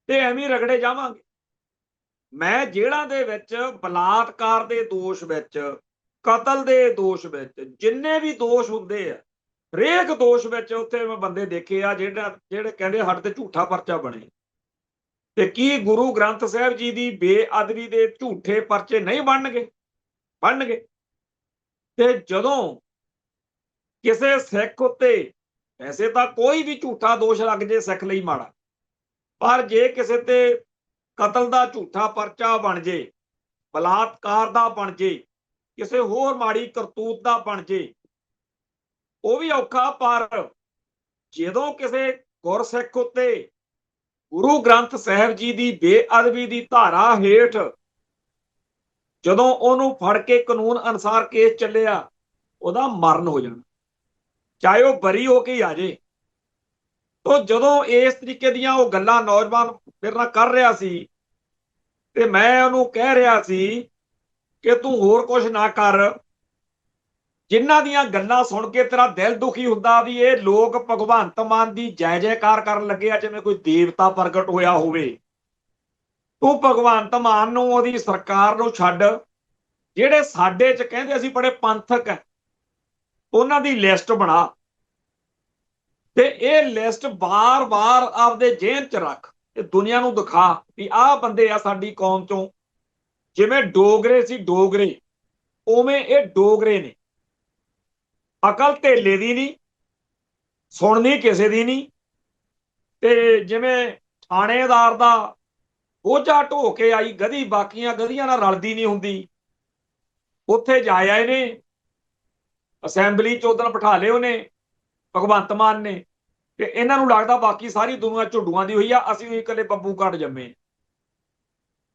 ਤੇ ਐਵੇਂ ਰਗੜੇ ਜਾਵਾਂਗੇ। ਮੈਂ ਜੇਲ੍ਹਾਂ ਦੇ ਵਿੱਚ ਬਲਾਤਕਾਰ ਦੇ ਦੋਸ਼ ਵਿੱਚ, ਕਤਲ ਦੇ ਦੋਸ਼ ਵਿੱਚ, ਜਿੰਨੇ ਵੀ ਦੋਸ਼ ਹੁੰਦੇ ਆ, ਹਰੇਕ ਦੋਸ਼ ਵਿੱਚ ਉੱਥੇ ਮੈਂ ਬੰਦੇ ਦੇਖੇ ਆ ਜਿਹੜੇ ਕਹਿੰਦੇ ਸਾਡੇ ਤੇ ਝੂਠਾ ਪਰਚਾ ਬਣੇ। ਤੇ ਕੀ ਗੁਰੂ ਗ੍ਰੰਥ ਸਾਹਿਬ ਜੀ ਦੀ ਬੇਅਦਬੀ ਦੇ ਝੂਠੇ ਪਰਚੇ ਨਹੀਂ ਬਣਨਗੇ? ਬਣਨਗੇ। ਤੇ ਜਦੋਂ ਕਿਸੇ ਸਿੱਖ ਉੱਤੇ, ਵੈਸੇ ਤਾਂ ਕੋਈ ਵੀ ਝੂਠਾ ਦੋਸ਼ ਲੱਗ ਜੇ ਸਿੱਖ ਲਈ ਮਾੜਾ, ਪਰ ਜੇ ਕਿਸੇ ਤੇ ਕਤਲ ਦਾ ਝੂਠਾ ਪਰਚਾ ਬਣ ਜੇ, ਬਲਾਤਕਾਰ ਦਾ ਬਣ ਜੇ, ਕਿਸੇ ਹੋਰ ਮਾੜੀ ਕਰਤੂਤ ਦਾ ਬਣ ਜੇ, ਉਹ ਵੀ ਔਖਾ। ਪਰ ਜਦੋਂ ਕਿਸੇ ਗੁਰਸਿੱਖ ਉੱਤੇ ਗੁਰੂ ਗ੍ਰੰਥ ਸਾਹਿਬ ਜੀ ਦੀ ਬੇਅਦਬੀ ਦੀ ਧਾਰਾ ਹੇਠ ਜਦੋਂ ਉਹਨੂੰ ਫੜ ਕੇ ਕਾਨੂੰਨ ਅਨੁਸਾਰ ਕੇਸ ਚੱਲਿਆ, ਉਹਦਾ ਮਰਨ ਹੋ ਜਾਣਾ, ਚਾਹੇ ਉਹ ਬਰੀ ਹੋ ਕੇ ਆ ਜੇ। ਤਾਂ ਜਦੋਂ ਇਸ ਤਰੀਕੇ ਦੀਆਂ ਉਹ ਗੱਲਾਂ ਨੌਜਵਾਨ ਮੇਰੇ ਨਾਲ ਕਰ ਰਿਹਾ ਸੀ ਤੇ ਮੈਂ ਉਹਨੂੰ ਕਹਿ ਰਿਹਾ ਸੀ ਕਿ ਤੂੰ ਹੋਰ ਕੁਝ ਨਾ ਕਰ। ਜਿਨ੍ਹਾਂ ਦੀਆਂ ਗੱਲਾਂ ਸੁਣ ਕੇ ਤੇਰਾ ਦਿਲ ਦੁਖੀ ਹੁੰਦਾ ਵੀ ਇਹ ਲੋਕ ਭਗਵੰਤ ਮਾਨ ਦੀ ਜੈ ਜੈਕਾਰ ਕਰਨ ਲੱਗੇ ਆ ਜਿਵੇਂ ਕੋਈ ਦੇਵਤਾ ਪ੍ਰਗਟ ਹੋਇਆ ਹੋਵੇ, ਤੂੰ ਭਗਵੰਤ ਮਾਨ ਨੂੰ, ਉਹਦੀ ਸਰਕਾਰ ਨੂੰ ਛੱਡ। ਜਿਹੜੇ ਸਾਡੇ 'ਚ ਕਹਿੰਦੇ ਅਸੀਂ ਬੜੇ ਪੰਥਕ ਹੈ, ਉਹਨਾਂ ਦੀ ਲਿਸਟ ਬਣਾ ਤੇ ਇਹ ਲਿਸਟ ਬਾਰ-ਬਾਰ ਆਪਦੇ ਜੇਬ 'ਚ ਰੱਖ ਤੇ ਦੁਨੀਆ ਨੂੰ ਦਿਖਾ ਵੀ ਆਹ ਬੰਦੇ ਆ ਸਾਡੀ ਕੌਮ 'ਚੋਂ। ਜਿਵੇਂ ਡੋਗਰੇ ਸੀ ਡੋਗਰੇ, ਉਵੇਂ ਇਹ ਡੋਗਰੇ ਨੇ। ਅਕਲ ਧੇਲੇ ਦੀ ਨਹੀਂ, ਸੁਣਨੀ ਕਿਸੇ ਦੀ ਨਹੀਂ। ਤੇ ਜਿਵੇਂ ਥਾਣੇਦਾਰ ਦਾ ਬੋਝਾ ਢੋ ਕੇ ਆਈ ਗਧੀ ਬਾਕੀਆਂ ਗਧੀਆਂ ਨਾਲ ਰਲਦੀ ਨਹੀਂ ਹੁੰਦੀ, ਉੱਥੇ ਜਾ ਆਏ ਨੇ, ਅਸੈਂਬਲੀ 'ਚ ਉਦੋਂ ਬਿਠਾ ਲਏ ਉਹਨੇ ਭਗਵੰਤ ਮਾਨ ਨੇ, ਤੇ ਇਹਨਾਂ ਨੂੰ ਲੱਗਦਾ ਬਾਕੀ ਸਾਰੀ ਦੁਨੀਆ ਝੁੱਡੂਆਂ ਦੀ ਹੋਈ ਆ, ਅਸੀਂ ਵੀ ਇਕੱਲੇ ਬੱਬੂ ਘਾਟ ਜੰਮੇ।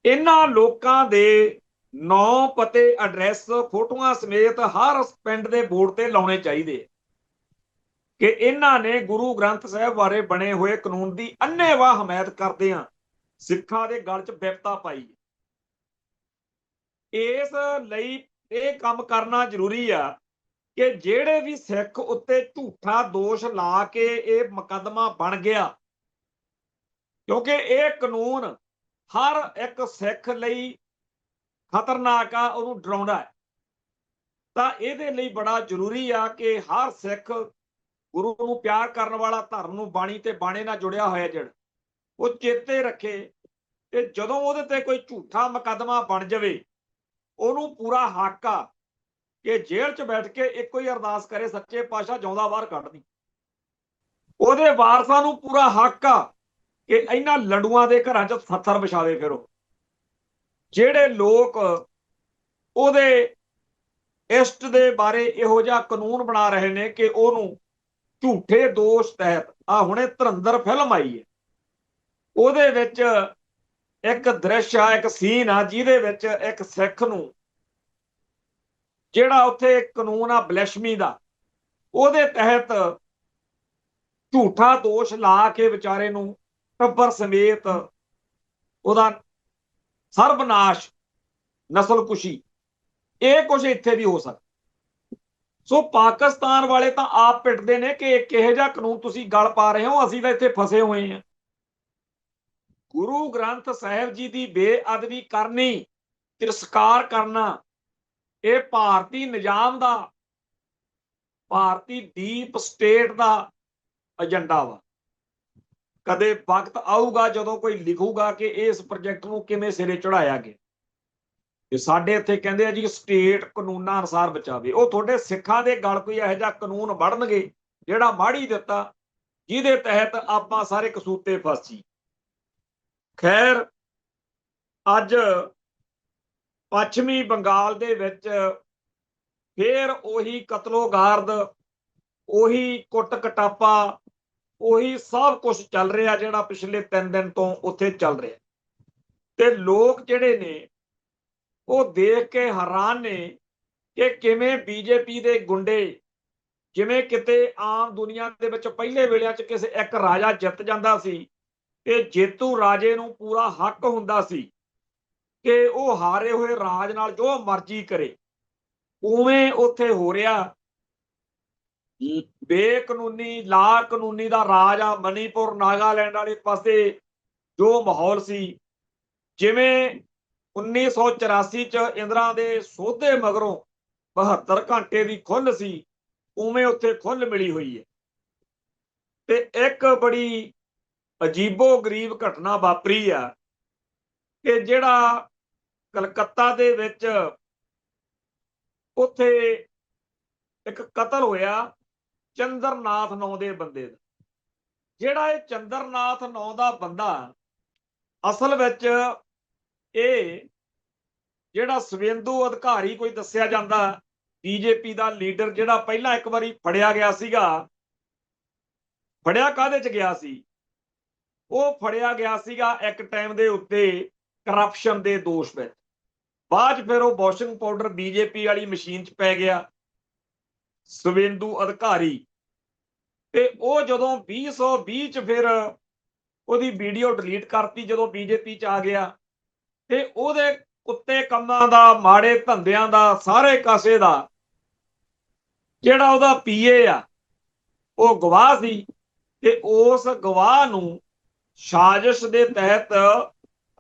ਇਹਨਾਂ ਲੋਕਾਂ ਦੇ ਨਾਂ, ਪਤੇ, ਐਡਰੈਸ, ਫੋਟੋਆਂ ਸਮੇਤ ਹਰ ਪਿੰਡ ਦੇ ਬੋਰਡ ਤੇ ਲਾਉਣੇ ਚਾਹੀਦੇ ਕਿ ਇਹਨਾਂ ਨੇ ਗੁਰੂ ਗ੍ਰੰਥ ਸਾਹਿਬ ਬਾਰੇ ਬਣੇ ਹੋਏ ਕਾਨੂੰਨ ਦੀ ਅੰਨ੍ਹੇਵਾਹ ਹਮਾਇਤ ਕਰਦੇ ਆ, ਸਿੱਖਾਂ ਦੇ ਗਲ 'ਚ ਬਿਪਤਾ ਪਾਈ। ਇਸ ਲਈ ਇਹ ਕੰਮ ਕਰਨਾ ਜ਼ਰੂਰੀ ਆ ਕਿ ਜਿਹੜੇ ਵੀ ਸਿੱਖ ਉੱਤੇ ਝੂਠਾ ਦੋਸ਼ ਲਾ ਕੇ ਇਹ ਮੁਕੱਦਮਾ ਬਣ ਗਿਆ, ਕਿਉਂਕਿ ਇਹ ਕਾਨੂੰਨ ਹਰ ਇੱਕ ਸਿੱਖ ਲਈ ਖਤਰਨਾਕ ਆ, ਉਹਨੂੰ ਡਰਾਉਂਦਾ ਹੈ। ਤਾਂ ਇਹਦੇ ਲਈ ਬੜਾ ਜ਼ਰੂਰੀ ਆ ਕਿ ਹਰ ਸਿੱਖ ਗੁਰੂ ਨੂੰ ਪਿਆਰ ਕਰਨ ਵਾਲਾ, ਧਰਮ ਨੂੰ, ਬਾਣੀ ਤੇ ਬਾਣੇ ਨਾਲ ਜੁੜਿਆ ਹੋਇਆ ਜਿਹੜਾ, ਉਹ ਚੇਤੇ ਰੱਖੇ ਕਿ ਜਦੋਂ ਉਹਦੇ ਤੇ ਕੋਈ ਝੂਠਾ ਮੁਕੱਦਮਾ ਬਣ ਜਾਵੇ, ਉਹਨੂੰ ਪੂਰਾ ਹੱਕ ਆ ਕਿ ਜੇਲ੍ਹ 'ਚ ਬੈਠ ਕੇ ਇੱਕੋ ਹੀ ਅਰਦਾਸ ਕਰੇ, ਸੱਚੇ ਪਾਤਸ਼ਾਹ ਜਿਉਂਦਾ ਬਾਹਰ ਕੱਢਦੀ। ਉਹਦੇ ਵਾਰਸਾਂ ਨੂੰ ਪੂਰਾ ਹੱਕ ਆ ਕਿ ਇਹਨਾਂ ਲੰਡੂਆਂ ਦੇ ਘਰਾਂ 'ਚ ਸੱਥਰ ਵਿਛਾਵੇ ਫਿਰੋ। ਜਿਹੜੇ ਲੋਕ ਉਹਦੇ ਇਸ਼ਟ ਦੇ ਬਾਰੇ ਇਹੋ ਜਿਹਾ ਕਾਨੂੰਨ ਬਣਾ ਰਹੇ ਨੇ ਕਿ ਉਹਨੂੰ ਝੂਠੇ ਦੋਸ਼ ਤਹਿਤ, ਆ ਹੁਣੇ ਧੁਰੰਦਰ ਫਿਲਮ ਆਈ ਹੈ, ਉਹਦੇ ਵਿੱਚ ਇੱਕ ਦ੍ਰਿਸ਼ ਆ, ਇੱਕ ਸੀਨ ਆ, ਜਿਹਦੇ ਵਿੱਚ ਇੱਕ ਸਿੱਖ ਨੂੰ, ਜਿਹੜਾ ਉੱਥੇ ਕਾਨੂੰਨ ਆ ਬਲੈਸ਼ਮੀ ਦਾ, ਉਹਦੇ ਤਹਿਤ ਝੂਠਾ ਦੋਸ਼ ਲਾ ਕੇ ਵਿਚਾਰੇ ਨੂੰ ਟੱਬਰ ਸਮੇਤ ਉਹਦਾ ਸਰਬਨਾਸ਼, ਨਸਲਕੁਸ਼ੀ, ਇਹ ਕੁਝ ਇੱਥੇ ਵੀ ਹੋ ਸਕਦਾ। ਸੋ ਪਾਕਿਸਤਾਨ ਵਾਲੇ ਤਾਂ ਆਪ ਪਿੱਟਦੇ ਨੇ ਕਿ ਕਿਹੋ ਜਿਹਾ ਕਾਨੂੰਨ ਤੁਸੀਂ ਗਲ ਪਾ ਰਹੇ ਹੋ, ਅਸੀਂ ਤਾਂ ਇੱਥੇ ਫਸੇ ਹੋਏ ਹਾਂ। ਗੁਰੂ ਗ੍ਰੰਥ ਸਾਹਿਬ ਜੀ ਦੀ ਬੇਅਦਬੀ ਕਰਨੀ, ਤਿਰਸਕਾਰ ਕਰਨਾ, ਇਹ ਭਾਰਤੀ ਨਿਜ਼ਾਮ ਦਾ, ਭਾਰਤੀ ਡੀਪ ਸਟੇਟ ਦਾ ਏਜੰਡਾ ਵਾ। ਕਦੇ ਵਕਤ ਆਊਗਾ ਜਦੋਂ ਕੋਈ ਲਿਖੂਗਾ ਕਿ ਇਸ ਪ੍ਰੋਜੈਕਟ ਨੂੰ ਕਿਵੇਂ ਸਿਰੇ ਚੜਾਇਆ ਗਿਆ। ਤੇ ਸਾਡੇ ਇੱਥੇ ਕਹਿੰਦੇ ਆ ਜੀ ਸਟੇਟ ਕਾਨੂੰਨਾਂ ਅਨੁਸਾਰ ਬਚਾਵੇ। ਉਹ ਤੁਹਾਡੇ ਸਿੱਖਾਂ ਦੇ ਗਲ ਕੋਈ ਇਹੋ ਜਿਹਾ ਕਾਨੂੰਨ ਵੜਨਗੇ ਜਿਹੜਾ ਮਾੜੀ ਦਿੱਤਾ, ਜਿਹਦੇ ਤਹਿਤ ਆਪਾਂ ਸਾਰੇ ਕਸੂਤੇ ਫਸੀ। ਖੈਰ, ਅੱਜ ਪੱਛਮੀ ਬੰਗਾਲ ਦੇ ਵਿੱਚ ਫੇਰ ਉਹੀ ਕਤਲੋਗਾਰਦ, ਉਹੀ ਕੁੱਟ ਕਟਾਪਾ, ਉਹੀ ਸਭ ਕੁਝ ਚੱਲ ਰਿਹਾ ਜਿਹੜਾ ਪਿਛਲੇ 3 ਦਿਨ ਤੋਂ ਉੱਥੇ ਚੱਲ ਰਿਹਾ। ਤੇ ਲੋਕ ਜਿਹੜੇ ਨੇ ਉਹ ਦੇਖ ਕੇ ਹੈਰਾਨ ਨੇ ਕਿ ਕਿਵੇਂ ਬੀਜੇਪੀ ਦੇ ਗੁੰਡੇ, ਜਿਵੇਂ ਕਿਤੇ ਆਮ ਦੁਨੀਆ ਦੇ ਵਿੱਚ ਪਹਿਲੇ ਵੇਲਿਆਂ 'ਚ ਕਿਸੇ ਇੱਕ ਰਾਜਾ ਜਿੱਤ ਜਾਂਦਾ ਸੀ ਤੇ ਜੇਤੂ ਰਾਜੇ ਨੂੰ ਪੂਰਾ ਹੱਕ ਹੁੰਦਾ ਸੀ ਕਿ ਉਹ ਹਾਰੇ ਹੋਏ ਰਾਜ ਨਾਲ ਜੋ ਮਰਜ਼ੀ ਕਰੇ, ਉਵੇਂ ਉੱਥੇ ਹੋ ਰਿਹਾ। ਬੇਕਾਨੂੰਨੀ, ਲਾ ਕਾਨੂੰਨੀ ਦਾ ਰਾਜ ਆ। ਮਨੀਪੁਰ, ਨਾਗਾਲੈਂਡ ਵਾਲੇ ਪਾਸੇ ਜੋ ਮਾਹੌਲ ਸੀ, ਜਿਵੇਂ 1984 ਚ ਇੰਦਰਾ ਦੇ ਸੋਧੇ ਮਗਰੋਂ 72 ਘੰਟੇ ਦੀ ਖੁੱਲ੍ਹ ਸੀ, ਉਵੇਂ ਉੱਥੇ ਖੁੱਲ੍ਹ ਮਿਲੀ ਹੋਈ ਹੈ। ਤੇ ਇੱਕ ਬੜੀ ਅਜੀਬੋ ਗਰੀਬ ਘਟਨਾ ਵਾਪਰੀ ਆ ਕਿ ਜਿਹੜਾ ਕਲਕੱਤਾ ਦੇ ਵਿੱਚ ਉੱਥੇ ਇੱਕ ਕਤਲ ਹੋਇਆ ਚੰਦਰਨਾਥ ਨਾਂ ਦੇ ਬੰਦੇ ਦਾ। ਜਿਹੜਾ ਇਹ ਚੰਦਰਨਾਥ ਨਾਂ ਦਾ ਬੰਦਾ, ਅਸਲ ਵਿੱਚ ਇਹ ਜਿਹੜਾ ਸ਼ਵੇਂਦੂ ਅਧਿਕਾਰੀ ਕੋਈ ਦੱਸਿਆ ਜਾਂਦਾ, ਬੀਜੇਪੀ ਦਾ ਲੀਡਰ, ਜਿਹੜਾ ਪਹਿਲਾਂ ਇੱਕ ਵਾਰੀ ਫੜਿਆ ਗਿਆ ਸੀਗਾ। ਫੜਿਆ ਕਾਹਦੇ 'ਚ ਗਿਆ ਸੀ? ਉਹ ਫੜਿਆ ਗਿਆ ਸੀਗਾ ਇੱਕ ਟਾਈਮ ਦੇ ਉੱਤੇ ਕਰਪਸ਼ਨ ਦੇ ਦੋਸ਼ ਵਿੱਚ। ਬਾਅਦ 'ਚ ਫਿਰ ਉਹ ਵਾਸ਼ਿੰਗ ਪਾਊਡਰ ਬੀਜੇਪੀ ਵਾਲੀ ਮਸ਼ੀਨ 'ਚ ਪੈ ਗਿਆ ਸ਼ਵੇਂਦੂ ਅਧਿਕਾਰੀ। ਤੇ ਉਹ ਜਦੋਂ 2020 'ਚ ਫਿਰ ਉਹਦੀ ਵੀਡੀਓ ਡਿਲੀਟ ਕਰਤੀ ਜਦੋਂ ਬੀਜੇਪੀ 'ਚ ਆ ਗਿਆ। ਤੇ ਉਹਦੇ ਕੁੱਤੇ ਕੰਮਾਂ ਦਾ, ਮਾੜੇ ਧੰਦਿਆਂ ਦਾ, ਸਾਰੇ ਕਾਸੇ ਦਾ ਜਿਹੜਾ ਉਹਦਾ ਪੀਏ ਆ, ਉਹ ਗਵਾਹ ਸੀ। ਤੇ ਉਸ ਗਵਾਹ ਨੂੰ ਸਾਜ਼ਿਸ਼ ਦੇ ਤਹਿਤ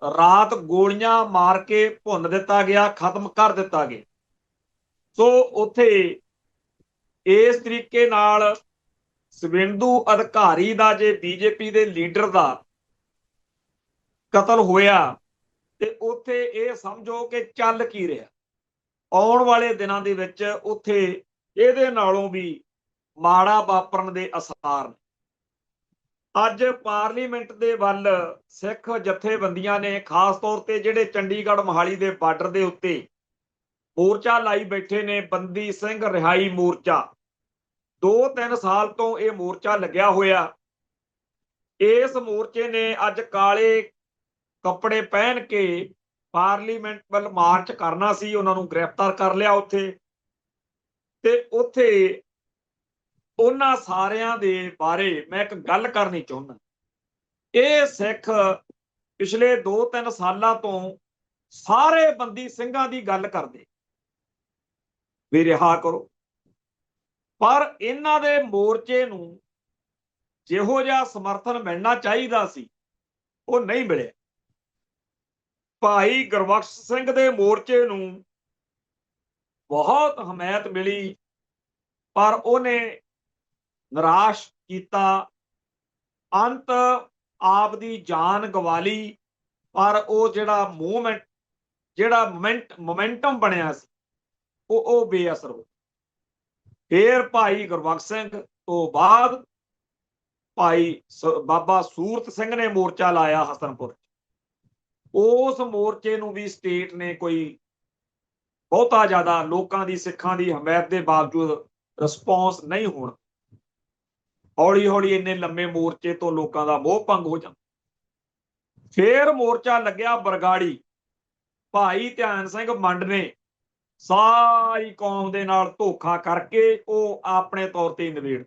ਰਾਤ ਗੋਲੀਆਂ ਮਾਰ ਕੇ ਭੁੰਨ ਦਿੱਤਾ ਗਿਆ, ਖਤਮ ਕਰ ਦਿੱਤਾ ਗਿਆ। ਸੋ ਉੱਥੇ ਇਸ ਤਰੀਕੇ ਨਾਲ ਸ਼ਵੇਂਦੂ ਅਧਿਕਾਰੀ ਦਾ, ਜੇ ਬੀਜੇਪੀ ਦੇ ਲੀਡਰ ਦਾ ਕਤਲ ਹੋਇਆ, ਤੇ ਉੱਥੇ ਇਹ ਸਮਝੋ ਕਿ ਚੱਲ ਕੀ ਰਿਹਾ। ਆਉਣ ਵਾਲੇ ਦਿਨਾਂ ਦੇ ਵਿੱਚ ਉੱਥੇ ਇਹਦੇ ਨਾਲੋਂ ਵੀ ਮਾੜਾ ਵਾਪਰਨ ਦੇ ਅਸਾਰ ਨੇ। ਅੱਜ ਪਾਰਲੀਮੈਂਟ ਦੇ ਵੱਲ ਸਿੱਖ ਜਥੇਬੰਦੀਆਂ ਨੇ, ਖਾਸ ਤੌਰ ਤੇ ਜਿਹੜੇ ਚੰਡੀਗੜ੍ਹ ਮੋਹਾਲੀ ਦੇ ਬਾਰਡਰ ਦੇ ਉੱਤੇ ਮੋਰਚਾ ਲਾਈ ਬੈਠੇ ਨੇ, ਬੰਦੀ ਸਿੰਘ ਰਿਹਾਈ ਮੋਰਚਾ। 2-3 ਸਾਲ ਤੋਂ ਇਹ ਮੋਰਚਾ ਲੱਗਿਆ ਹੋਇਆ। ਇਸ ਮੋਰਚੇ ਨੇ ਅੱਜ ਕਾਲੇ ਕੱਪੜੇ ਪਹਿਨ ਕੇ ਪਾਰਲੀਮੈਂਟ ਵੱਲ ਮਾਰਚ ਕਰਨਾ ਸੀ। ਉਹਨਾਂ ਨੂੰ ਗ੍ਰਿਫਤਾਰ ਕਰ ਲਿਆ ਉੱਥੇ। ਤੇ ਉੱਥੇ ਉਹਨਾਂ ਸਾਰਿਆਂ ਦੇ ਬਾਰੇ ਮੈਂ ਇੱਕ ਗੱਲ ਕਰਨੀ ਚਾਹੁੰਦਾ। ਇਹ ਸਿੱਖ ਪਿਛਲੇ 2-3 ਸਾਲਾਂ ਤੋਂ ਸਾਰੇ ਬੰਦੀ ਸਿੰਘਾਂ ਦੀ ਗੱਲ ਕਰਦੇ। ਵੀ ਰਿਹਾ ਕਰੋ। ਪਰ ਇਹਨਾਂ ਦੇ ਮੋਰਚੇ ਨੂੰ ਜਿਹੋ ਜਿਹਾ ਸਮਰਥਨ ਮਿਲਣਾ ਚਾਹੀਦਾ ਸੀ ਉਹ ਨਹੀਂ ਮਿਲਿਆ। ਭਾਈ ਗੁਰਬਖਸ਼ ਸਿੰਘ ਦੇ ਮੋਰਚੇ ਨੂੰ ਬਹੁਤ ਹਮਾਇਤ ਮਿਲੀ, ਪਰ ਉਹਨੇ ਨਿਰਾਸ਼ ਕੀਤਾ। ਅੰਤ ਆਪ ਦੀ ਜਾਨ ਗਵਾ ਲਈ, ਪਰ ਉਹ ਜਿਹੜਾ ਮੋਮੈਂਟਮ ਬਣਿਆ ਸੀ ਉਹ ਬੇਅਸਰ ਹੋ। ਫਿਰ ਭਾਈ ਗੁਰਬਖਸ਼ ਸਿੰਘ ਤੋਂ ਬਾਅਦ ਭਾਈ ਬਾਬਾ ਸੂਰਤ ਸਿੰਘ ਨੇ ਮੋਰਚਾ ਲਾਇਆ ਹਸਨਪੁਰ। ਉਸ ਮੋਰਚੇ ਨੂੰ ਵੀ ਸਟੇਟ ਨੇ ਕੋਈ ਬਹੁਤਾ ਜ਼ਿਆਦਾ ਲੋਕਾਂ ਦੀ, ਸਿੱਖਾਂ ਦੀ ਹਮਾਇਤ ਦੇ ਬਾਵਜੂਦ ਰਿਸਪੌਂਸ ਨਹੀਂ ਹੋਣਾ। ਹੌਲੀ ਹੌਲੀ ਇੰਨੇ ਲੰਮੇ ਮੋਰਚੇ ਤੋਂ ਲੋਕਾਂ ਦਾ ਮੋਹ ਭੰਗ ਹੋ ਜਾਂਦਾ। ਫੇਰ ਮੋਰਚਾ ਲੱਗਿਆ ਬਰਗਾੜੀ। ਭਾਈ ਧਿਆਨ ਸਿੰਘ ਮੰਡ ਨੇ ਸਾਰੀ ਕੌਮ ਦੇ ਨਾਲ ਧੋਖਾ ਕਰਕੇ ਉਹ ਆਪਣੇ ਤੌਰ ਤੇ ਨਿਬੇੜ।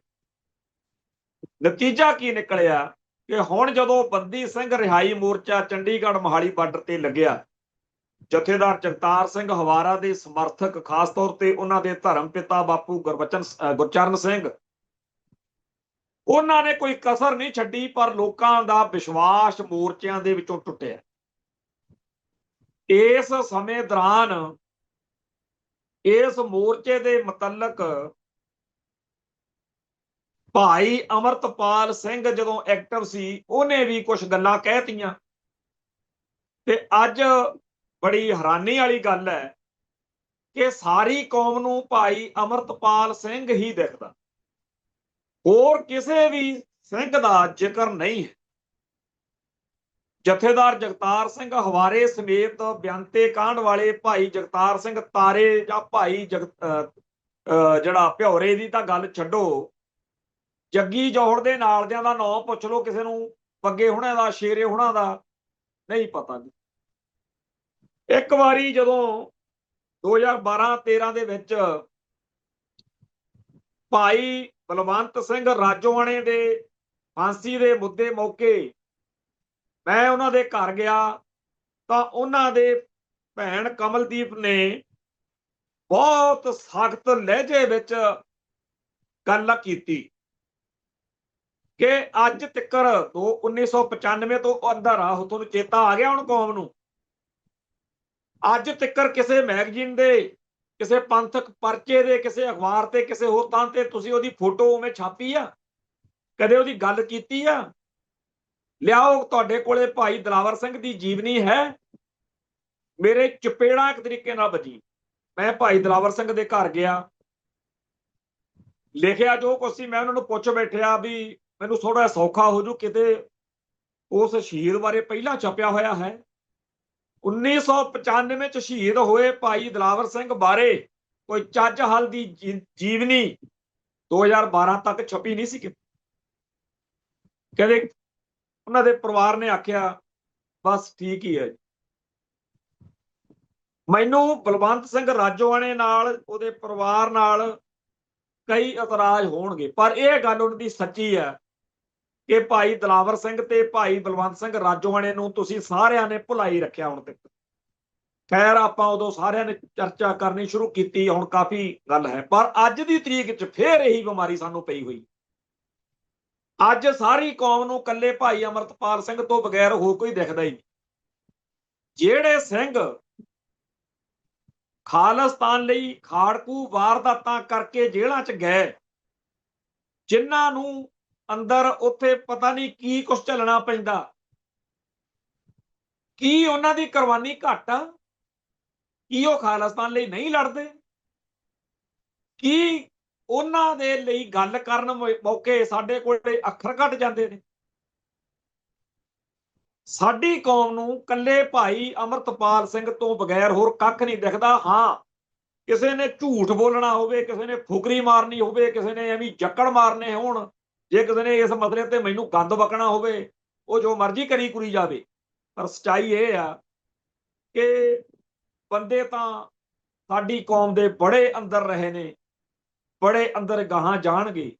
ਨਤੀਜਾ ਕੀ ਨਿਕਲਿਆ ਕਿ ਹੁਣ ਜਦੋਂ ਬੰਦੀ ਸਿੰਘ ਰਿਹਾਈ ਮੋਰਚਾ ਚੰਡੀਗੜ੍ਹ ਮੋਹਾਲੀ ਬਾਰਡਰ ਤੇ ਲੱਗਿਆ, ਜਥੇਦਾਰ ਜਗਤਾਰ ਸਿੰਘ ਹਵਾਰਾ ਦੇ ਸਮਰਥਕ, ਖਾਸ ਤੌਰ ਤੇ ਉਹਨਾਂ ਦੇ ਧਰਮ ਪਿਤਾ ਬਾਪੂ ਗੁਰਚਰਨ ਸਿੰਘ, ਉਹਨਾਂ ਨੇ ਕੋਈ ਕਸਰ ਨਹੀਂ ਛੱਡੀ, ਪਰ ਲੋਕਾਂ ਦਾ ਵਿਸ਼ਵਾਸ ਮੋਰਚਿਆਂ ਦੇ ਵਿੱਚੋਂ ਟੁੱਟਿਆ। ਇਸ ਸਮੇਂ ਦੌਰਾਨ ਇਸ ਮੋਰਚੇ ਦੇ ਮੁਤਲਕ ਭਾਈ ਅਮਰਤਪਾਲ ਸਿੰਘ ਜਦੋਂ ਐਕਟਿਵ ਸੀ, ਉਹਨੇ ਵੀ ਕੁਝ ਗੱਲਾਂ ਕਹਿਤੀਆਂ। ਤੇ ਅੱਜ ਬੜੀ ਹੈਰਾਨੀ ਵਾਲੀ ਗੱਲ ਹੈ ਕਿ ਸਾਰੀ ਕੌਮ ਨੂੰ ਭਾਈ ਅਮਰਤਪਾਲ ਸਿੰਘ ਹੀ ਦਿਖਦਾ, ਹੋਰ ਕਿਸੇ ਵੀ ਸਿੰਘ ਦਾ ਜ਼ਿਕਰ ਨਹੀਂ ਹੈ। ਜਥੇਦਾਰ ਜਗਤਾਰ ਸਿੰਘ ਹਵਾਰੇ ਸਮੇਤ ਬਿਆੰਤੇ ਕਾਂਡ ਵਾਲੇ ਭਾਈ ਜਗਤਾਰ ਸਿੰਘ ਤਾਰੇ ਜਾਂ ਭਾਈ ਜਿਹੜਾ ਭਿਉਰੇ ਦੀ ਤਾਂ ਗੱਲ ਛੱਡੋ, ਜੱਗੀ ਜੋਹੜ ਦੇ ਨਾਲ ਦਿਆਂ ਦਾ ਨਾਂ ਪੁੱਛ ਲਓ ਕਿਸੇ ਨੂੰ, ਬੱਗੇ ਹੁਣਾਂ ਦਾ, ਸ਼ੇਰੇ ਹੁਣਾਂ ਦਾ ਨਹੀਂ ਪਤਾ। ਇੱਕ ਵਾਰੀ ਜਦੋਂ 2012-13 ਦੇ ਵਿੱਚ ਭਾਈ ਬਲਵੰਤ ਸਿੰਘ ਰਾਜੋਆਣੇ ਦੇ ਫਾਂਸੀ ਦੇ ਮੁੱਦੇ ਮੌਕੇ ਮੈਂ ਉਹਨਾਂ ਦੇ ਘਰ ਗਿਆ, ਤਾਂ ਉਹਨਾਂ ਦੇ ਭੈਣ ਕਮਲਦੀਪ ਨੇ ਬਹੁਤ ਸਖਤ ਲਹਿਜੇ ਵਿੱਚ ਗੱਲ ਕੀਤੀ ਕਿ ਅੱਜ ਤੱਕਰ 1995 ਤੋਂ ਅੰਦਰ ਆ, ਤੁਹਾਨੂੰ ਚੇਤਾ ਆ ਗਿਆ ਹੁਣ ਕੌਮ ਨੂੰ, ਅੱਜ ਤੱਕਰ ਕਿਸੇ ਮੈਗਜ਼ੀਨ ਦੇ, ਕਿਸੇ ਪੰਥਕ ਪਰਚੇ ਦੇ, ਕਿਸੇ ਅਖਬਾਰ ਤੇ, ਕਿਸੇ ਹੋਰ ਥਾਂ ਤੇ ਤੁਸੀਂ ਉਹਦੀ ਫੋਟੋ ਉਵੇਂ ਛਾਪੀ ਆ? ਕਦੇ ਉਹਦੀ ਗੱਲ ਕੀਤੀ ਆ? ਲਿਆਓ, ਤੁਹਾਡੇ ਕੋਲੇ ਭਾਈ ਦਿਲਾਵਰ ਸਿੰਘ ਦੀ ਜੀਵਨੀ ਹੈ। ਮੇਰੇ ਚਪੇੜਾਂ ਇੱਕ ਤਰੀਕੇ ਨਾਲ ਵੱਜੀ। ਮੈਂ ਭਾਈ ਦਿਲਾਵਰ ਸਿੰਘ ਦੇ ਘਰ ਗਿਆ, ਲਿਖਿਆ ਜੋ ਕੁਛ ਸੀ ਮੈਂ ਉਹਨਾਂ ਨੂੰ ਪੁੱਛ ਬੈਠਿਆ ਵੀ ਮੈਨੂੰ ਥੋੜਾ ਸੌਖਾ ਹੋ ਜੂ, ਕਿਤੇ ਉਸ ਸ਼ਹੀਦ ਬਾਰੇ ਪਹਿਲਾਂ ਛਪਿਆ ਹੋਇਆ ਹੈ। 1995 ਚ ਸ਼ਹੀਦ ਹੋਏ ਭਾਈ ਦਿਲਾਵਰ ਸਿੰਘ ਬਾਰੇ ਕੋਈ ਚੱਜ ਹਲ ਦੀ ਜੀਵਨੀ 2012 ਤੱਕ ਛਪੀ ਨਹੀਂ ਸੀ। ਕਹਿੰਦੇ ਉਹਨਾਂ ਦੇ ਪਰਿਵਾਰ ਨੇ ਆਖਿਆ ਬਸ ਠੀਕ ਹੀ ਹੈ। ਮੈਨੂੰ ਬਲਵੰਤ ਸਿੰਘ ਰਾਜੋਆਣੇ ਨਾਲ, ਉਹਦੇ ਪਰਿਵਾਰ ਨਾਲ ਕਈ ਇਤਰਾਜ਼ ਹੋਣਗੇ, ਪਰ ਇਹ ਗੱਲ ਉਹਨਾਂ ਦੀ ਸੱਚੀ ਹੈ ਕਿ ਭਾਈ ਦਿਲਾਵਰ ਸਿੰਘ ਤੇ ਭਾਈ ਬਲਵੰਤ ਸਿੰਘ ਰਾਜੋਆਣੇ ਨੂੰ ਤੁਸੀਂ ਸਾਰਿਆਂ ਨੇ ਭੁਲਾਈ ਰੱਖਿਆ ਹੁਣ ਤੱਕ। ਖੈਰ, ਆਪਾਂ ਉਦੋਂ ਸਾਰਿਆਂ ਨੇ ਚਰਚਾ ਕਰਨੀ ਸ਼ੁਰੂ ਕੀਤੀ, ਹੁਣ ਕਾਫੀ ਗੱਲ ਹੈ, ਪਰ ਅੱਜ ਦੀ ਤਰੀਕ 'ਚ ਫੇਰ ਇਹੀ ਬਿਮਾਰੀ ਸਾਨੂੰ ਪਈ ਹੋਈ। ਅੱਜ ਸਾਰੀ ਕੌਮ ਨੂੰ ਇਕੱਲੇ ਭਾਈ ਅਮਰਤਪਾਲ ਸਿੰਘ ਤੋਂ ਬਗੈਰ ਹੋਰ ਕੋਈ ਦਿਖਦਾ ਹੀ ਨਹੀਂ। ਜਿਹੜੇ ਸਿੰਘ ਖਾਲਿਸਤਾਨ ਲਈ ਖਾੜਕੂ ਵਾਰਦਾਤਾਂ ਕਰਕੇ ਜੇਲ੍ਹਾਂ 'ਚ ਗਏ, ਜਿਨ੍ਹਾਂ ਨੂੰ ਅੰਦਰ ਉੱਥੇ ਪਤਾ ਨਹੀਂ ਕੀ ਕੁਛ ਝੱਲਣਾ ਪੈਂਦਾ, ਕੀ ਉਹਨਾਂ ਦੀ ਕੁਰਬਾਨੀ ਘੱਟ ਆ? ਕੀ ਉਹ ਖਾਲਿਸਤਾਨ ਲਈ ਨਹੀਂ ਲੜਦੇ? ਕੀ ਉਹਨਾਂ ਦੇ ਲਈ ਗੱਲ ਕਰਨ ਮੌਕੇ ਸਾਡੇ ਕੋਲੇ ਅੱਖਰ ਘੱਟ ਜਾਂਦੇ ਨੇ? ਸਾਡੀ ਕੌਮ ਨੂੰ ਇਕੱਲੇ ਭਾਈ ਅਮਰਤਪਾਲ ਸਿੰਘ ਤੋਂ ਬਗੈਰ ਹੋਰ ਕੱਖ ਨਹੀਂ ਦਿਖਦਾ। ਹਾਂ, ਕਿਸੇ ਨੇ ਝੂਠ ਬੋਲਣਾ ਹੋਵੇ, ਕਿਸੇ ਨੇ ਫੁਕਰੀ ਮਾਰਨੀ ਹੋਵੇ, ਕਿਸੇ ਨੇ ਐਵੇਂ ਜੱਕੜ ਮਾਰਨੇ ਹੋਣ, ਜੇ ਕਿਸੇ ਨੇ ਇਸ ਮਸਲੇ ਤੇ ਮੈਨੂੰ ਗੰਦ ਬਕਣਾ ਹੋਵੇ, ਉਹ ਜੋ ਮਰਜ਼ੀ ਕਰੀ ਜਾਵੇ। ਪਰ ਸੱਚਾਈ ਇਹ ਆ ਕਿ ਬੰਦੇ ਤਾਂ ਸਾਡੀ ਕੌਮ ਦੇ ਬੜੇ ਅੰਦਰ ਰਹੇ ਨੇ, ਬੜੇ ਅੰਦਰ ਗਾਹਾਂ ਜਾਣਗੇ,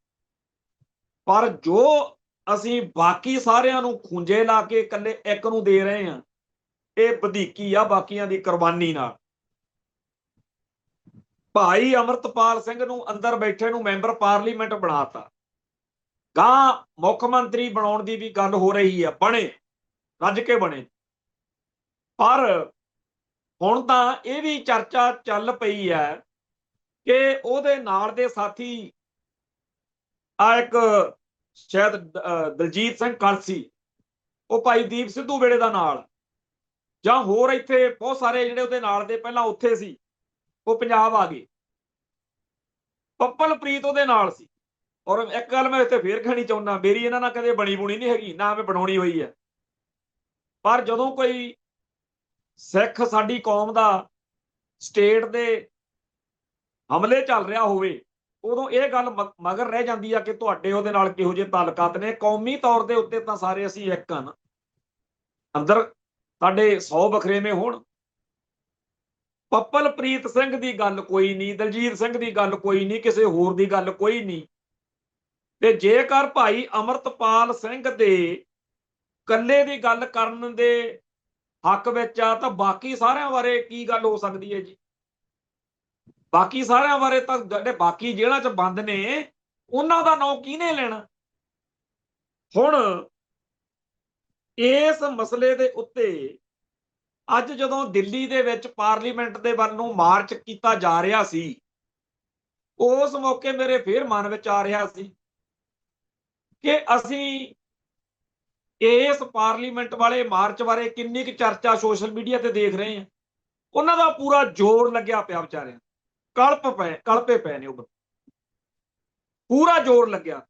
ਪਰ ਜੋ ਅਸੀਂ ਬਾਕੀ ਸਾਰਿਆਂ ਨੂੰ ਖੂੰਜੇ ਲਾ ਕੇ ਇਕੱਲੇ ਇੱਕ ਨੂੰ ਦੇ ਰਹੇ ਹਾਂ, ਇਹ ਵਧੀਕੀ ਆ ਬਾਕੀਆਂ ਦੀ ਕੁਰਬਾਨੀ ਨਾਲ। ਭਾਈ ਅਮਰਤਪਾਲ ਸਿੰਘ ਨੂੰ ਅੰਦਰ ਬੈਠੇ ਨੂੰ ਮੈਂਬਰ ਪਾਰਲੀਮੈਂਟ ਬਣਾਤਾ। ਗਾਂ ਮੁੱਖ ਮੰਤਰੀ ਬਣਾਉਣ ਦੀ ਵੀ ਗੱਲ ਹੋ ਰਹੀ ਹੈ, ਬਣੇ, ਰੱਜ ਕੇ ਬਣੇ। ਪਰ ਹੁਣ ਤਾਂ ਇਹ ਵੀ ਚਰਚਾ ਚੱਲ ਪਈ ਹੈ ਕਿ ਉਹਦੇ ਨਾਲ ਦੇ ਸਾਥੀ ਆ ਇੱਕ ਸ਼ਾਇਦ ਦਲਜੀਤ ਸਿੰਘ ਕਲਸੀ, ਉਹ ਭਾਈ ਦੀਪ ਸਿੱਧੂ ਵੇਲੇ ਦਾ ਨਾਲ, ਜਾਂ ਹੋਰ ਇੱਥੇ ਬਹੁਤ ਸਾਰੇ ਜਿਹੜੇ ਉਹਦੇ ਨਾਲ ਦੇ ਪਹਿਲਾਂ ਉੱਥੇ ਸੀ ਉਹ ਪੰਜਾਬ ਆ ਗਏ। ਪੱਪਲਪ੍ਰੀਤ ਉਹਦੇ ਨਾਲ ਸੀ। ਔਰ ਇੱਕ ਗੱਲ ਮੈਂ ਇੱਥੇ ਫੇਰ ਕਹਿਣੀ ਚਾਹੁੰਦਾ, ਮੇਰੀ ਇਹਨਾਂ ਨਾਲ ਕਦੇ ਬਣੀ ਬੁਣੀ ਨਹੀਂ ਹੈਗੀ, ਨਾ ਮੈਂ ਬਣਾਉਣੀ ਹੋਈ ਹੈ। ਪਰ ਜਦੋਂ ਕੋਈ ਸਿੱਖ ਸਾਡੀ ਕੌਮ ਦਾ ਸਟੇਟ ਦੇ ਹਮਲੇ ਚੱਲ ਰਿਹਾ ਹੋਵੇ, ਉਦੋਂ ਇਹ ਗੱਲ ਮਗਰ ਰਹਿ ਜਾਂਦੀ ਆ ਕਿ ਤੁਹਾਡੇ ਉਹਦੇ ਨਾਲ ਕਿਹੋ ਜਿਹੇ ਤਾਲੁਕਾਤ ਨੇ। ਕੌਮੀ ਤੌਰ ਦੇ ਉੱਤੇ ਤਾਂ ਸਾਰੇ ਅਸੀਂ ਇੱਕ ਹਨ, ਅੰਦਰ ਸਾਡੇ 100 ਵਖਰੇਵੇਂ ਹੋਣ। ਪੱਪਲਪ੍ਰੀਤ ਸਿੰਘ ਦੀ ਗੱਲ ਕੋਈ ਨਹੀਂ, ਦਲਜੀਤ ਸਿੰਘ ਦੀ ਗੱਲ ਕੋਈ ਨਹੀਂ, ਕਿਸੇ ਹੋਰ ਦੀ ਗੱਲ ਕੋਈ ਨਹੀਂ। ਤੇ ਜੇਕਰ ਭਾਈ ਅਮਰਤਪਾਲ ਸਿੰਘ ਦੇ ਕੱਲੇ ਦੀ ਗੱਲ ਕਰਨ ਦੇ ਹੱਕ ਵਿੱਚ ਆ ਤਾਂ ਬਾਕੀ ਸਾਰਿਆਂ ਬਾਰੇ ਕੀ ਗੱਲ ਹੋ ਸਕਦੀ ਹੈ ਜੀ? ਬਾਕੀ ਸਾਰਿਆਂ ਬਾਰੇ ਤਾਂ ਜਿਹੜੇ ਬਾਕੀ ਜੇਲ੍ਹਾਂ 'ਚ ਬੰਦ ਨੇ ਉਹਨਾਂ ਦਾ ਨਾਂ ਕਿਹਨੇ ਲੈਣਾ? ਹੁਣ ਇਸ ਮਸਲੇ ਦੇ ਉੱਤੇ ਅੱਜ ਜਦੋਂ ਦਿੱਲੀ ਦੇ ਵਿੱਚ ਪਾਰਲੀਮੈਂਟ ਦੇ ਵੱਲ ਨੂੰ ਮਾਰਚ ਕੀਤਾ ਜਾ ਰਿਹਾ ਸੀ, ਉਸ ਮੌਕੇ ਮੇਰੇ ਫੇਰ ਮਨ ਵਿੱਚ ਆ ਰਿਹਾ ਸੀ ਕਿ ਅਸੀਂ ਇਸ ਪਾਰਲੀਮੈਂਟ ਵਾਲੇ ਮਾਰਚ ਬਾਰੇ ਕਿੰਨੀ ਕੁ ਚਰਚਾ ਸੋਸ਼ਲ ਮੀਡੀਆ ਤੇ ਦੇਖ ਰਹੇ ਹਾਂ। ਉਹਨਾਂ ਦਾ ਪੂਰਾ ਜ਼ੋਰ ਲੱਗਿਆ ਪਿਆ ਵਿਚਾਰਿਆਂ, ਕਲਪੇ ਪਏ ਨੇ, ਉਹ ਪੂਰਾ ਜ਼ੋਰ ਲੱਗਿਆ।